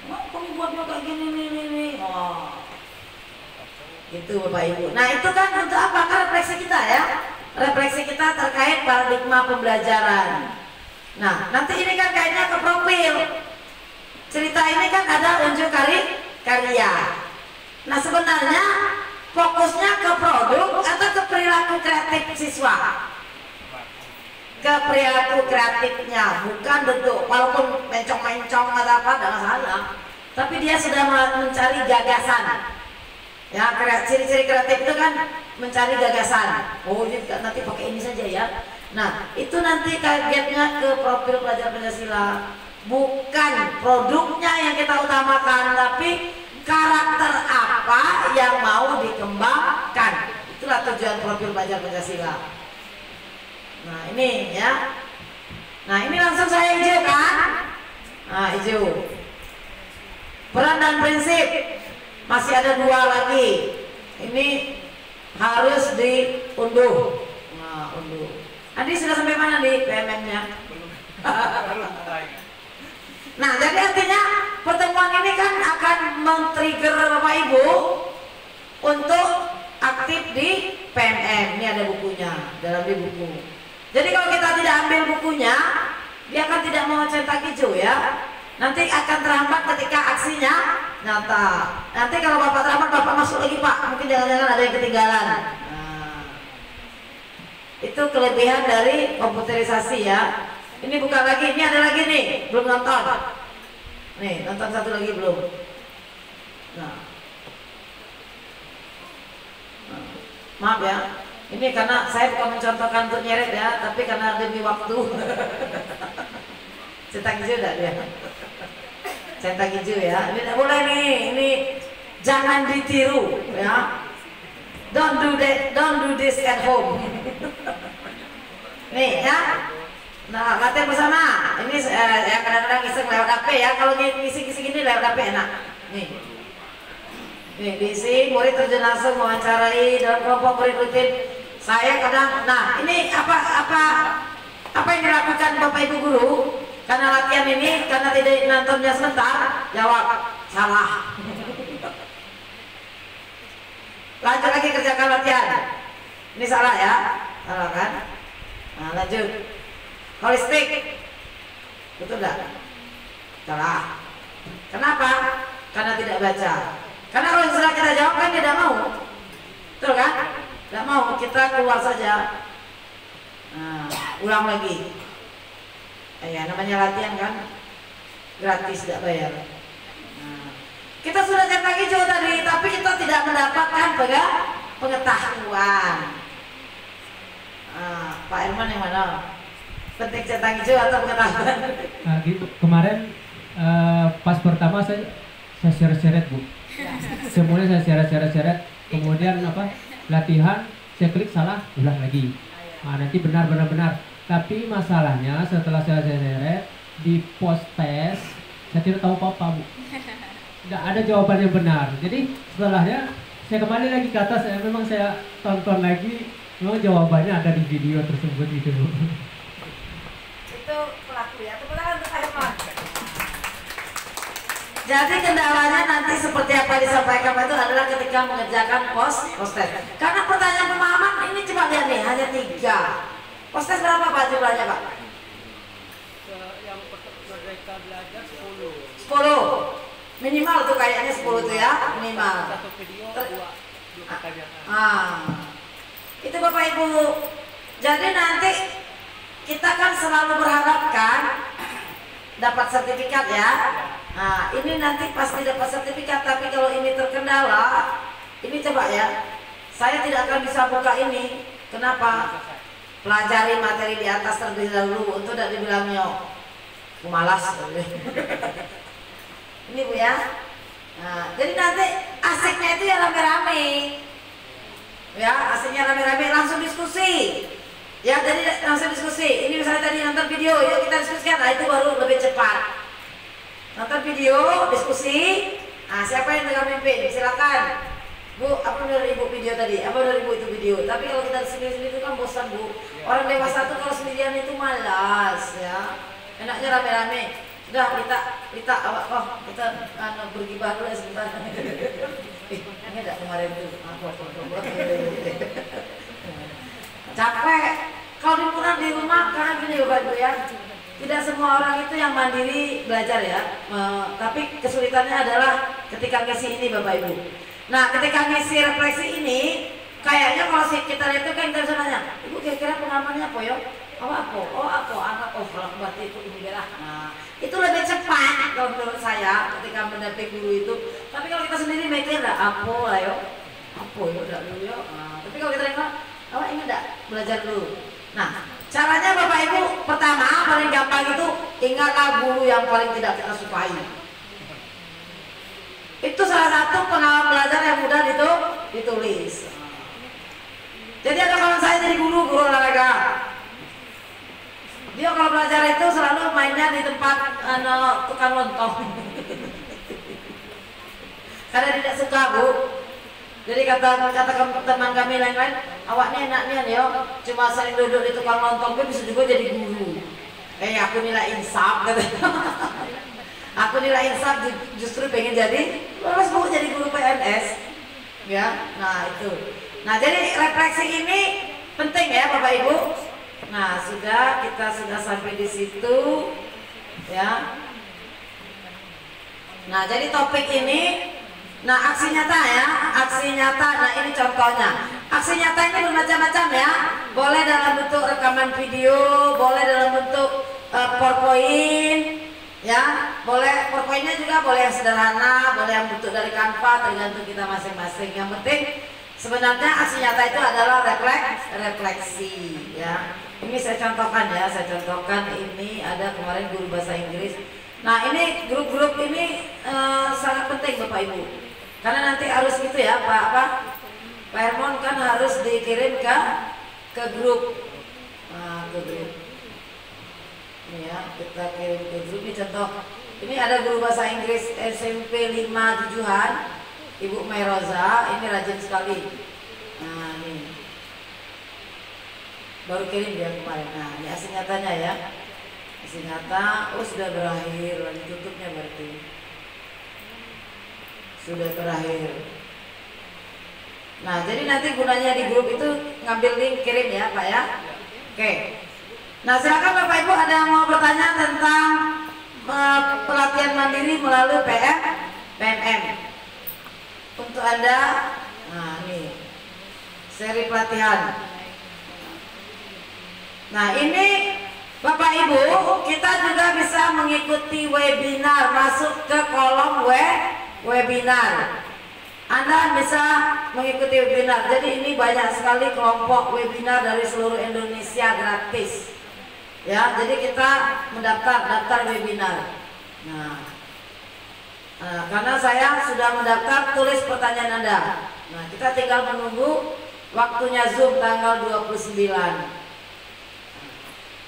Oh, kamu buatnya kayak gini nih. Oh. Gitu Bapak Ibu. Nah itu kan untuk apa? Kan refleksi kita ya. Refleksi kita terkait paradigma pembelajaran. Nah nanti ini kan kayaknya ke profil. Cerita ini kan ada unjuk karya. Nah sebenarnya fokusnya ke produk atau ke perilaku kreatif siswa? Ke perilaku kreatifnya, bukan bentuk. Walaupun mencong-mencong atau apa, tidak masalah. Tapi dia sudah mencari gagasan. Ya, ciri-ciri kreatif itu kan mencari gagasan. Oh, ini nanti pakai ini saja ya. Nah, itu nanti targetnya ke profil pelajar Pancasila. Bukan produknya yang kita utamakan, tapi karakter apa yang mau dikembangkan. Itulah tujuan profil pelajar Pancasila. Nah, ini ya. Nah, ini langsung saya hijau kan? Nah, hijau. Peran dan prinsip. Masih ada 2 lagi. Ini harus diunduh. Nah, unduh. Andi sudah sampai mana di PMM-nya? Nah, jadi artinya pertemuan ini kan akan men-trigger Bapak Ibu untuk aktif di PMM. Ini ada bukunya, dalam di buku. Jadi kalau kita tidak ambil bukunya, dia akan tidak mau cetak hijau ya. Nanti akan terhambat ketika aksinya nyata. Nanti kalau Bapak terhambat, Bapak masuk lagi Pak. Mungkin jangan-jangan ada yang ketinggalan. Nah, itu kelebihan dari komputerisasi ya. Ini buka lagi, ini ada lagi nih, belum nonton. Nih, nonton satu lagi belum. Nah, maaf ya. Ini karena saya bukan mencontohkan untuk nyeret ya, tapi karena demi waktu. Cetak hijau enggak dia? Cetak hijau ya. Ini tidak boleh nih. Ini jangan ditiru ya. Don't do that, don't do this at home. Nih ya. Nah, latihan bersama. Ini ya kadang-kadang iseng lewat HP ya. Kalau ngisi-ngisi gini lewat HP enak. Nih. Nih diisi, murid terjun langsung mewawancarai dalam kelompok murid rutin. Saya kadang, nah ini apa yang dilakukan Bapak Ibu guru? Karena latihan ini, karena tidak nontonnya sebentar, jawab salah. Lanjut lagi kerjakan latihan. Ini salah ya, salah kan? Nah lanjut. Holistik, betul enggak? Salah. Kenapa? Karena tidak baca. Karena kalau sudah kita jawab kan dia tidak mau, betul kan? Tidak mau, kita keluar saja. Nah, ulang lagi. Ya, namanya latihan kan, gratis, tidak bayar. Nah, kita sudah cetak hijau tadi, tapi kita tidak mendapatkan pengetahuan. Nah, Pak Irman yang mana? Penting cetak hijau atau pengetahuan? Nah, gitu. Kemarin pas pertama saya seret-seret Bu. Semuanya saya seret. Kemudian latihan, saya klik salah, ulang lagi. Nah, nanti benar. Tapi masalahnya setelah saya seret di post test, saya tidak tahu apa-apa Bu. Tidak ada jawaban yang benar. Jadi setelahnya saya kembali lagi ke atas. Memang saya tonton lagi, memang jawabannya ada di video tersebut gitu Bu. Itu pelaku ya. Tepuk tangan untuk Pak Irman. Jadi kendalanya nanti seperti apa disampaikan itu adalah ketika mengerjakan post test. Karena pertanyaan pemahaman ini coba lihat nih, hanya 3. Post test berapa Pak jumlahnya Pak? Yang Merdeka Belajar 10. 10. Minimal tuh kayaknya 10 tuh ya, minimal. Satu video, 2 pertanyaan. Itu Bapak Ibu. Jadi nanti kita kan selalu berharap kan dapat sertifikat ya. Nah, ini nanti pasti dapat sertifikat, tapi kalau ini terkendala, ini coba ya, saya tidak akan bisa buka ini. Kenapa? Pelajari materi di atas terlebih dahulu, untuk tidak dibilangnya aku malas. Ini Bu ya. Nah, jadi nanti asiknya itu ya rame-rame. Ya, asiknya rame-rame, langsung diskusi. Ya, jadi langsung diskusi. Ini misalnya tadi nonton video, yuk kita diskusikan. Nah, itu baru lebih cepat. Nonton video, diskusi. Nah, siapa yang tengah mimpin? Silakan. Bu, apa dari ibu video tadi? Apa dari ibu itu video? Tapi kalau kita sendiri-sendiri itu kan bosan, Bu. Orang dewasa tuh kalau sendirian itu malas, ya. Enaknya rame-rame. Sudah, kita awak kok kita bergibah dulu ya sebentar. Ini ada kemarin tuh. Capek. Kalau liburan di rumah kan gini Bapak Ibu ya. Tidak semua orang itu yang mandiri belajar ya. Tapi kesulitannya adalah ketika ngisi ini Bapak Ibu. Nah, ketika ngisi refleksi ini, kayaknya kalau kita lihat itu kan kita bisa nanya, Ibu kira-kira pengalamannya apa ya? Berarti itu ini lah. Nah, itu lebih cepat kalau menurut saya ketika mendampingi guru itu. Tapi kalau kita sendiri mikir lah, apa lah yo, udah dulu yo. Nah, tapi kalau kita dengar, awak ingat enggak belajar dulu. Nah, caranya Bapak Ibu pertama paling gampang itu ingatlah guru yang paling tidak kita sukai. Itu salah satu pengalaman belajar yang mudah ditulis. Jadi ada kawan saya jadi guru olahraga. Dia kalau belajar itu selalu mainnya di tempat tukang lontong. Karena tidak suka Bu. Jadi kata teman kami lain-lain, awaknya enaknya ya, cuma sering duduk di tukang lontong, bisa juga jadi guru. Aku nilai insaf katanya. Aku nilai insaf justru pengen jadi, terus mau jadi guru PNS, ya. Nah itu. Nah jadi refleksi ini penting ya Bapak Ibu. Nah kita sudah sampai di situ, ya. Nah jadi topik ini. Nah aksi nyata ya, aksi nyata. Nah ini contohnya. Aksi nyata ini bermacam-macam ya. Boleh dalam bentuk rekaman video, boleh dalam bentuk PowerPoint, ya. Boleh PowerPointnya juga boleh yang sederhana, boleh yang bentuk dari Canva, tergantung kita masing-masing. Yang penting sebenarnya aksi nyata itu adalah refleksi, ya. Ini saya contohkan ya, ini ada kemarin guru bahasa Inggris. Nah ini grup-grup ini sangat penting Bapak Ibu. Karena nanti harus gitu ya Pak Hermon kan harus dikirim ke grup. Nah, ke grup. Ini ya, kita kirim ke grup. Ini contoh. Ini ada guru bahasa Inggris SMP 5-7-an, Ibu Meroza. Ini rajin sekali. Nah, ini. Baru kirim dia kemarin. Nah, ini hasil nyatanya ya. Hasil nyata, sudah berakhir. Tutupnya berarti sudah berakhir. Nah, jadi nanti gunanya di grup itu ngambil link kirim ya Pak ya. Oke. Nah, silakan Bapak Ibu ada yang mau bertanya tentang pelatihan mandiri melalui PMM. Untuk Anda, nah ini seri pelatihan. Nah, ini Bapak Ibu, kita juga bisa mengikuti webinar, masuk ke kolom webinar. Anda bisa mengikuti webinar. Jadi ini banyak sekali kelompok webinar dari seluruh Indonesia gratis. Ya, jadi kita daftar webinar. Nah, karena saya sudah mendaftar, tulis pertanyaan Anda. Nah, kita tinggal menunggu waktunya Zoom tanggal 29.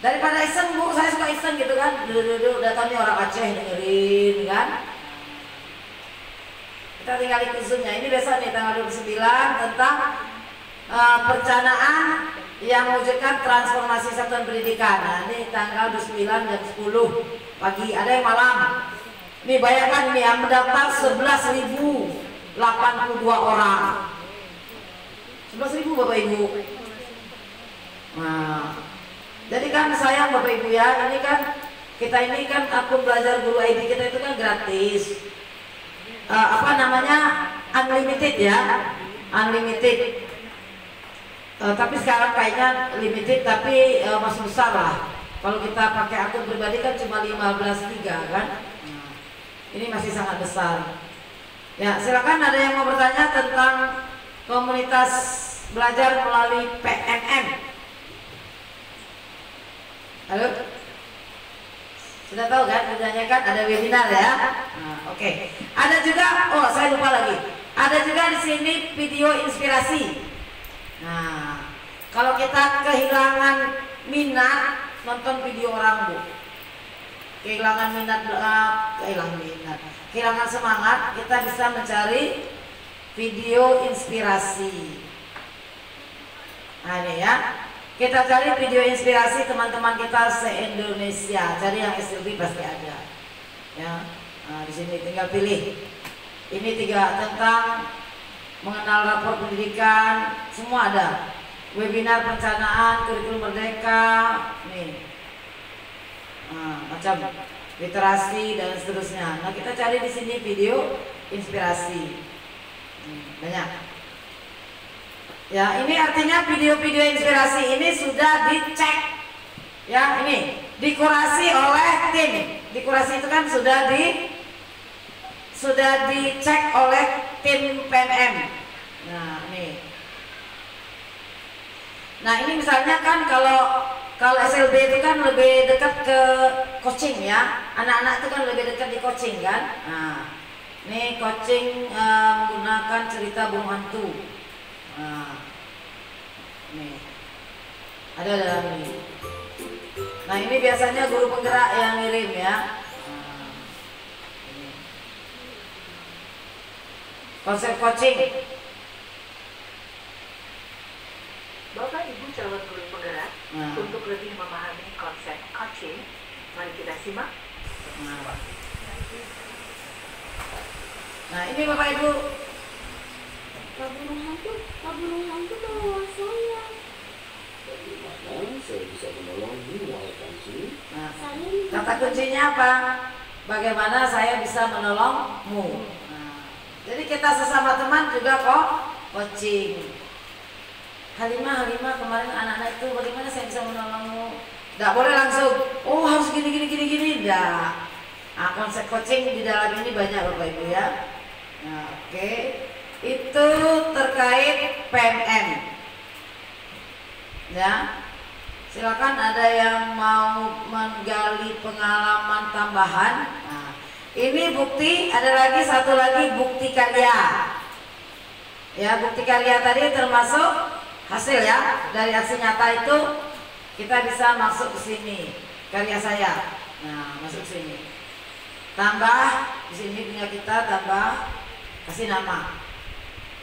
Daripada iseng Bu, saya suka iseng gitu kan. Duduk datangnya orang Aceh dengerin kan. Kita tinggal ikut Zoom-nya. Ini besok nih tanggal 29 tentang perencanaan yang mewujudkan transformasi satuan pendidikan. Nah, ini tanggal 29 jam 10 pagi. Ada yang malam. Ini bayangkan nih yang mendaftar 11.082 orang. 11.000 Bapak Ibu. Nah, jadi kan sayang Bapak Ibu ya, ini kan kita ini kan akun belajar guru ID kita itu kan gratis. Unlimited ya, unlimited. Tapi sekarang kayaknya limited tapi masih besar lah. Kalau kita pakai akun pribadi kan cuma 15 giga kan. Ini masih sangat besar. Ya, silakan ada yang mau bertanya tentang komunitas belajar melalui PMM. Halo? Sudah tahu kan? Ditanyakan ada webinar ya. Nah, Oke. Ada juga, saya lupa lagi. Ada juga di sini video inspirasi. Nah, Kalau kita kehilangan minat nonton video orang, Bu, kehilangan minat, kehilangan semangat, kita bisa mencari video inspirasi. Nah ini ya, kita cari video inspirasi teman-teman kita se-Indonesia. Cari yang SLB pasti ada. Ya, nah, di sini tinggal pilih. Ini 3 tentang mengenal rapor pendidikan, semua ada. Webinar perencanaan kurikulum merdeka, nih, macam literasi dan seterusnya. Nah kita cari di sini video inspirasi, banyak. Ya ini artinya video-video inspirasi ini sudah dicek, ya ini dikurasi oleh tim. Dikurasi itu kan sudah dicek oleh tim PMM. Nah ini. Nah ini misalnya kan kalau SLB itu kan lebih dekat ke coaching ya, anak-anak itu kan lebih dekat di coaching kan. Nah ini coaching menggunakan cerita burung hantu. Nah ini ada dalam ini. Nah ini biasanya guru penggerak yang ngirim ya. Nah, ini. Konsep coaching. Bapak Ibu calon guru penggerak, untuk lebih memahami konsep coaching, mari kita simak. Nah ini Bapak Ibu. Pak burung hantu bawa saya. Saya bisa menolongmu, wahai Kansi. Nah, kata kuncinya apa? Bagaimana saya bisa menolongmu. Nah, jadi kita sesama teman juga kok coaching. Halimah kemarin anak-anak itu bagaimana saya bisa menolongmu? Tidak boleh langsung, oh harus gini. Tidak. Nah, konsep coaching di dalam ini banyak Bapak Ibu ya. Nah, oke. Itu terkait PMM. Ya. Silakan ada yang mau menggali pengalaman tambahan. Nah, ini bukti, ada lagi satu lagi bukti karya. Ya, bukti karya tadi termasuk hasil ya dari aksi nyata itu kita bisa masuk ke sini karya saya. Nah masuk sini, tambah di sini punya kita, tambah kasih nama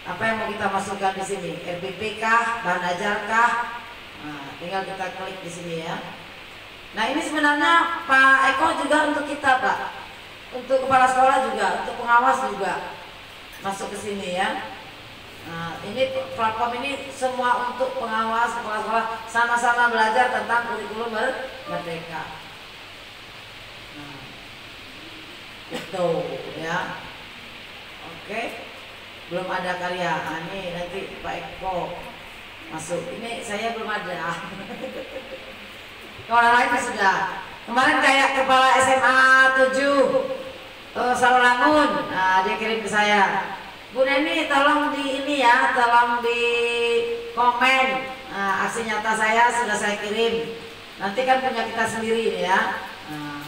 apa yang mau kita masukkan di sini, RPP kah, bahan ajar kah. Nah tinggal kita klik di sini ya. Nah ini sebenarnya Pak Eko juga untuk kita Pak, untuk kepala sekolah juga, untuk pengawas juga masuk ke sini ya. Nah, ini platform ini semua untuk pengawas kepala sekolah sama-sama belajar tentang kurikulum merdeka. Nah, itu ya. Oke, belum ada karya. Nah, ini nanti Pak Eko masuk. Ini saya belum ada. Orang lain sudah. Kemarin kayak kepala SMA 7 Sarolangun. Nah, dia kirim ke saya. Bu Neni tolong di ini ya, tolong di komen. Nah, aksi nyata saya sudah saya kirim. Nanti kan punya kita sendiri ya. Nah,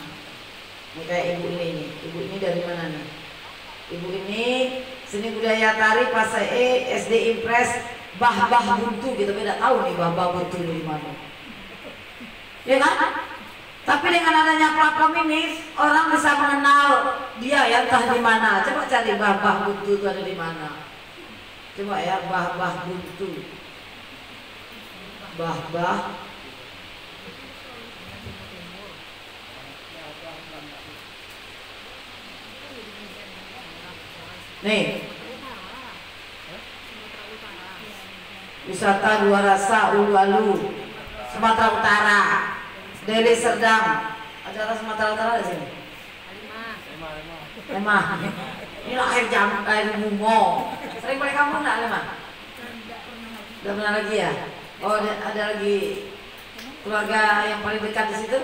ini kayak ibu ini nih. Ibu ini dari mana nih? Ibu ini seni budaya tari PASE SD Impres Bah Buntu gitu. Beda tahu nih Bah Buntu dari mana. Ya kan? Tapi dengan adanya platform ini orang bisa mengenal dia ya, entah di mana. Coba cari Bah Buntu itu ada di mana. Coba ya Bah Buntu. Bah. Nih. Wisata Dua Rasa Ulu-Alu Sumatera Utara. Deli Serdang, acara Sumatera Utara di sini. Lemah. Ini akhir jam air bungo. Sering balik kampung enggak Lemah? Udah pernah lagi ya? Oh ada lagi keluarga yang paling dekat di situ?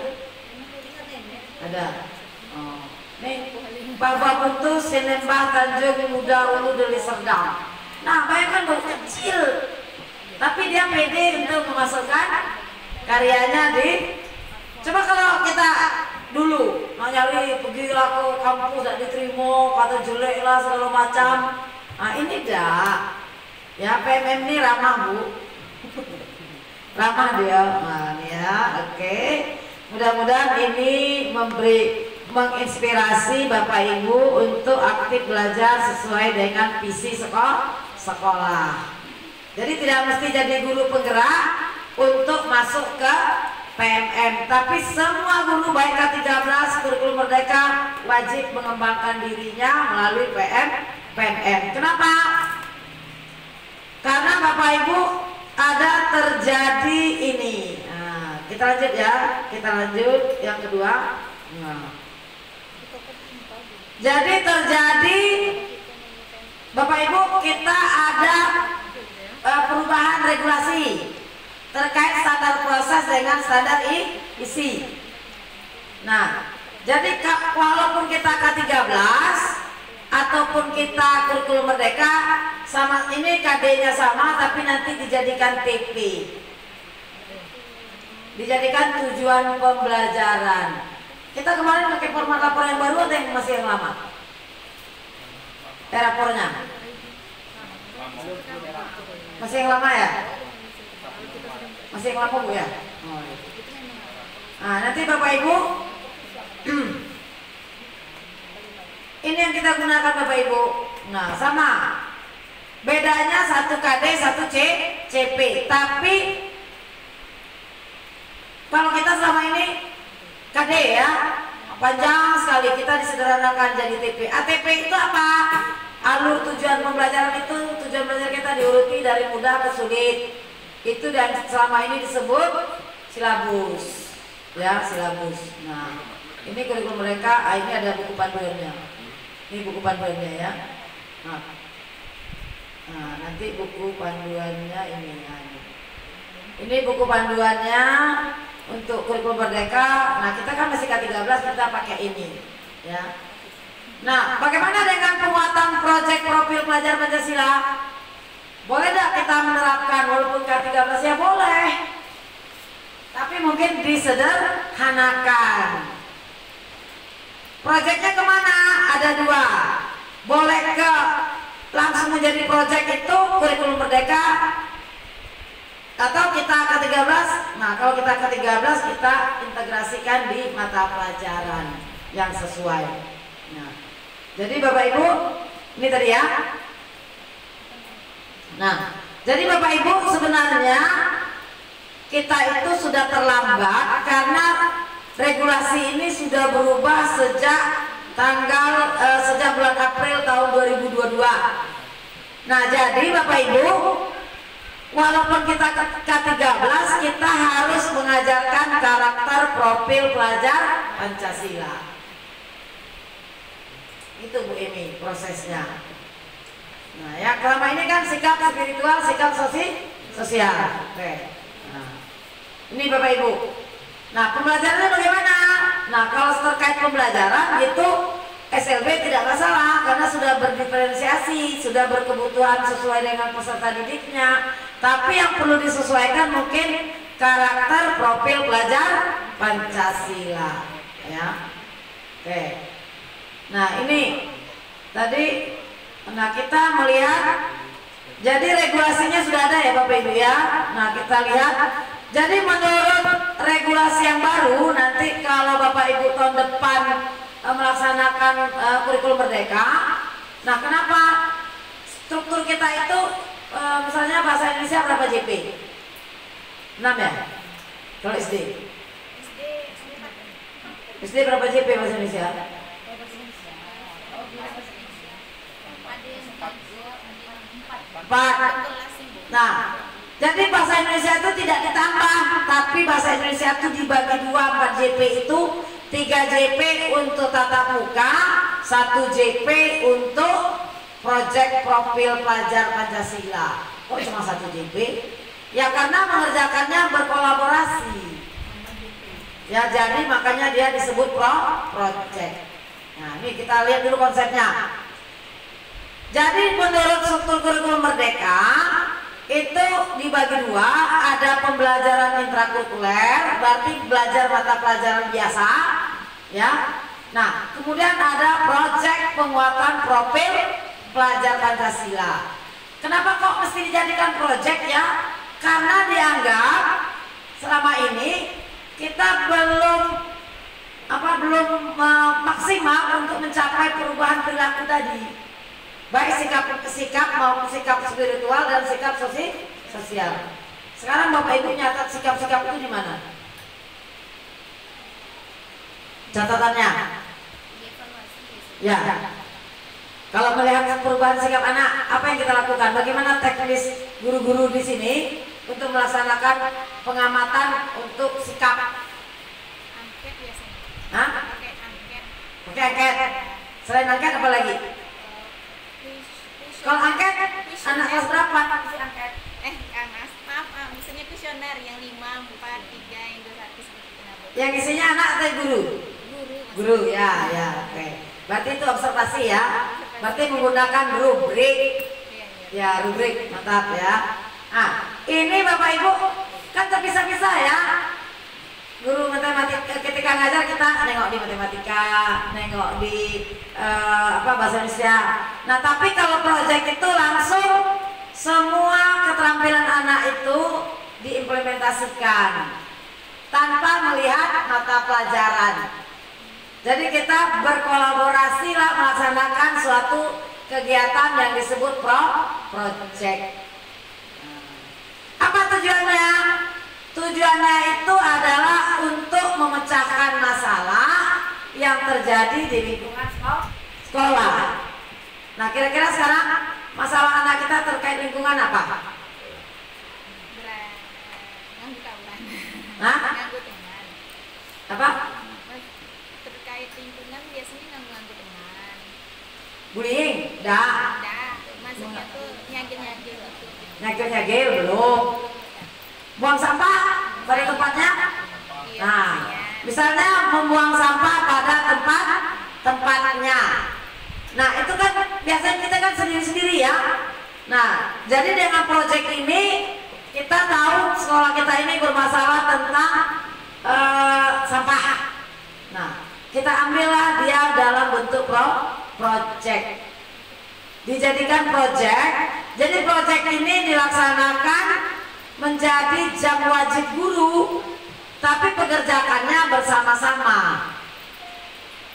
Ada. Oh. Nih Baba Buntu Sinembah Tanjung Muda Ulu Deli Serdang. Nah bayangkan baru kecil, tapi dia pede untuk memasukkan karyanya di. Coba kalau kita dulu mau nyari pergilah ke kampus tidak diterima, kata jelek lah segala macam. Nah ini dah ya PMM ini ramah Bu. ramah dia. Nah, ya, oke. Mudah-mudahan ini menginspirasi Bapak Ibu untuk aktif belajar sesuai dengan visi sekolah. Jadi tidak mesti jadi guru penggerak untuk masuk ke PMM, tapi semua guru baik K13 kurikulum merdeka wajib mengembangkan dirinya melalui PMM. Kenapa? Karena Bapak Ibu ada terjadi ini. Nah, kita lanjut ya, kita lanjut yang kedua. Nah. Jadi terjadi Bapak Ibu, kita ada perubahan regulasi terkait standar proses dengan standar isi. Nah, jadi walaupun kita K13 ataupun kita kurikulum merdeka sama ini KD-nya sama, tapi nanti dijadikan TP, dijadikan tujuan pembelajaran. Kita kemarin pakai format lapor yang baru atau yang masih yang lama? Rapornya masih yang lama ya? Masih yang lama Bu ya? Oh, iya. Nah, nanti Bapak Ibu ini yang kita gunakan Bapak Ibu. Nah, sama. Bedanya satu KD, satu CP. Tapi kalau kita selama ini KD ya, panjang sekali, kita disederhanakan jadi TP. ATP itu apa? Alur tujuan pembelajaran itu, tujuan belajar kita diuruti dari mudah ke sulit. Itu dan selama ini disebut silabus. Ya, silabus. Nah, ini kurikulum mereka, ini ada buku panduannya. Ini buku panduannya ya. Nah, nanti buku panduannya ini. Ini buku panduannya untuk kurikulum merdeka. Nah, kita kan masih K13, kita pakai ini ya. Nah, bagaimana dengan penguatan proyek profil pelajar Pancasila? Boleh tidak kita menerapkan walaupun K13 ya boleh, tapi mungkin disederhanakan. Proyeknya kemana? Ada dua. Boleh ke langsung menjadi proyek itu kurikulum merdeka, atau kita K13. Nah, kalau kita K13 kita integrasikan di mata pelajaran yang sesuai. Nah, jadi Bapak Ibu ini tadi ya. Nah, jadi Bapak Ibu sebenarnya kita itu sudah terlambat karena regulasi ini sudah berubah sejak sejak bulan April tahun 2022. Nah, jadi Bapak Ibu, walaupun kita K13, kita harus mengajarkan karakter profil pelajar Pancasila. Itu Bu Emi prosesnya. Nah, ya selama ini kan sikap spiritual, sikap sosial. Oke. Nah, ini Bapak Ibu. Nah, pembelajarannya bagaimana? Nah, kalau terkait pembelajaran itu SLB tidak masalah karena sudah berdiferensiasi, sudah berkebutuhan sesuai dengan peserta didiknya. Tapi yang perlu disesuaikan mungkin karakter profil pelajar Pancasila, ya. Oke. Nah, ini tadi. Nah, kita melihat, jadi regulasinya sudah ada ya Bapak Ibu ya. Nah, kita lihat. Jadi menurut regulasi yang baru, nanti kalau Bapak Ibu tahun depan melaksanakan kurikulum merdeka, nah kenapa struktur kita itu misalnya bahasa Indonesia berapa JP? 6 ya? Kalau SD? SD berapa JP bahasa Indonesia? 4. Nah, jadi bahasa Indonesia itu tidak ditambah, tapi bahasa Indonesia itu dibagi 2, 4 JP itu 3 JP untuk tatap muka, 1 JP untuk proyek profil pelajar Pancasila. Kok cuma 1 JP? Ya karena mengerjakannya berkolaborasi. Ya jadi makanya dia disebut proyek. Nah, ini kita lihat dulu konsepnya. Jadi menurut struktur kurikulum merdeka itu dibagi 2, ada pembelajaran intrakurikuler, berarti belajar mata pelajaran biasa, ya. Nah, kemudian ada proyek penguatan profil pelajar Pancasila. Kenapa kok mesti dijadikan proyek ya? Karena dianggap selama ini kita belum maksimal untuk mencapai perubahan perilaku tadi, baik sikap maupun sikap spiritual dan sikap sosial. Sekarang Bapak Ibu nyatat sikap-sikap itu di mana? Catatannya? Ya. Kalau melihat perubahan sikap anak, apa yang kita lakukan? Bagaimana teknis guru-guru di sini untuk melaksanakan pengamatan untuk sikap? Angket biasanya. Hah? Pakai angket. Oke, angket. Selain angket apa lagi? Kalau angket, anak kelas berapa? Angket. Mas, maaf, misalnya kuesioner yang 5, 4, 3, yang 21 seperti itu. Yang isinya anak atau guru? Guru, ya, oke. Berarti itu observasi ya. Berarti menggunakan rubrik. Ya, rubrik, mantap ya. Nah, ini Bapak Ibu kan terpisah-pisah ya. Guru matematika ketika ngajar kita nengok di matematika, nengok di bahasa Indonesia. Nah, tapi kalau proyek itu langsung semua keterampilan anak itu diimplementasikan tanpa melihat mata pelajaran. Jadi kita berkolaborasi lah melaksanakan suatu kegiatan yang disebut project. Apa tujuannya? Tujuannya itu adalah untuk memecahkan masalah yang terjadi di lingkungan sekolah. Nah, kira-kira sekarang masalah anak kita terkait lingkungan apa? Nganggu kawan. Hah? Nganggu teman. Apa? Terkait lingkungan biasanya nganggu teman. Bullying? Dah. Maksudnya tuh nyagil-nyagil gitu. Nyagil-nyagil belum. Buang sampah pada tempatnya. Nah, misalnya membuang sampah pada tempatnya. Nah, itu kan biasanya kita kan sendiri-sendiri ya. Nah, jadi dengan proyek ini kita tahu sekolah kita ini bermasalah tentang sampah. Nah, kita ambillah dia dalam bentuk proyek. Dijadikan proyek. Jadi proyek ini dilaksanakan menjadi jam wajib guru, tapi pekerjaannya bersama-sama.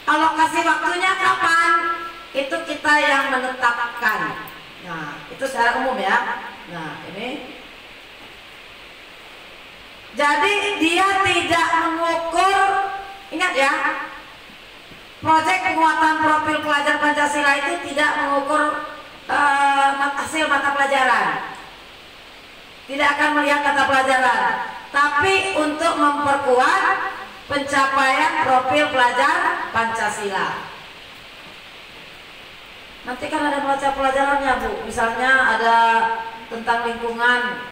Alokasi waktunya kapan? Itu kita yang menetapkan. Nah, itu secara umum ya. Nah, ini. Jadi dia tidak mengukur, ingat ya, proyek penguatan profil pelajar Pancasila itu tidak mengukur hasil mata pelajaran. Tidak akan melihat mata pelajaran, tapi untuk memperkuat pencapaian profil pelajar Pancasila. Nanti kan ada baca pelajarannya Bu, misalnya ada tentang lingkungan,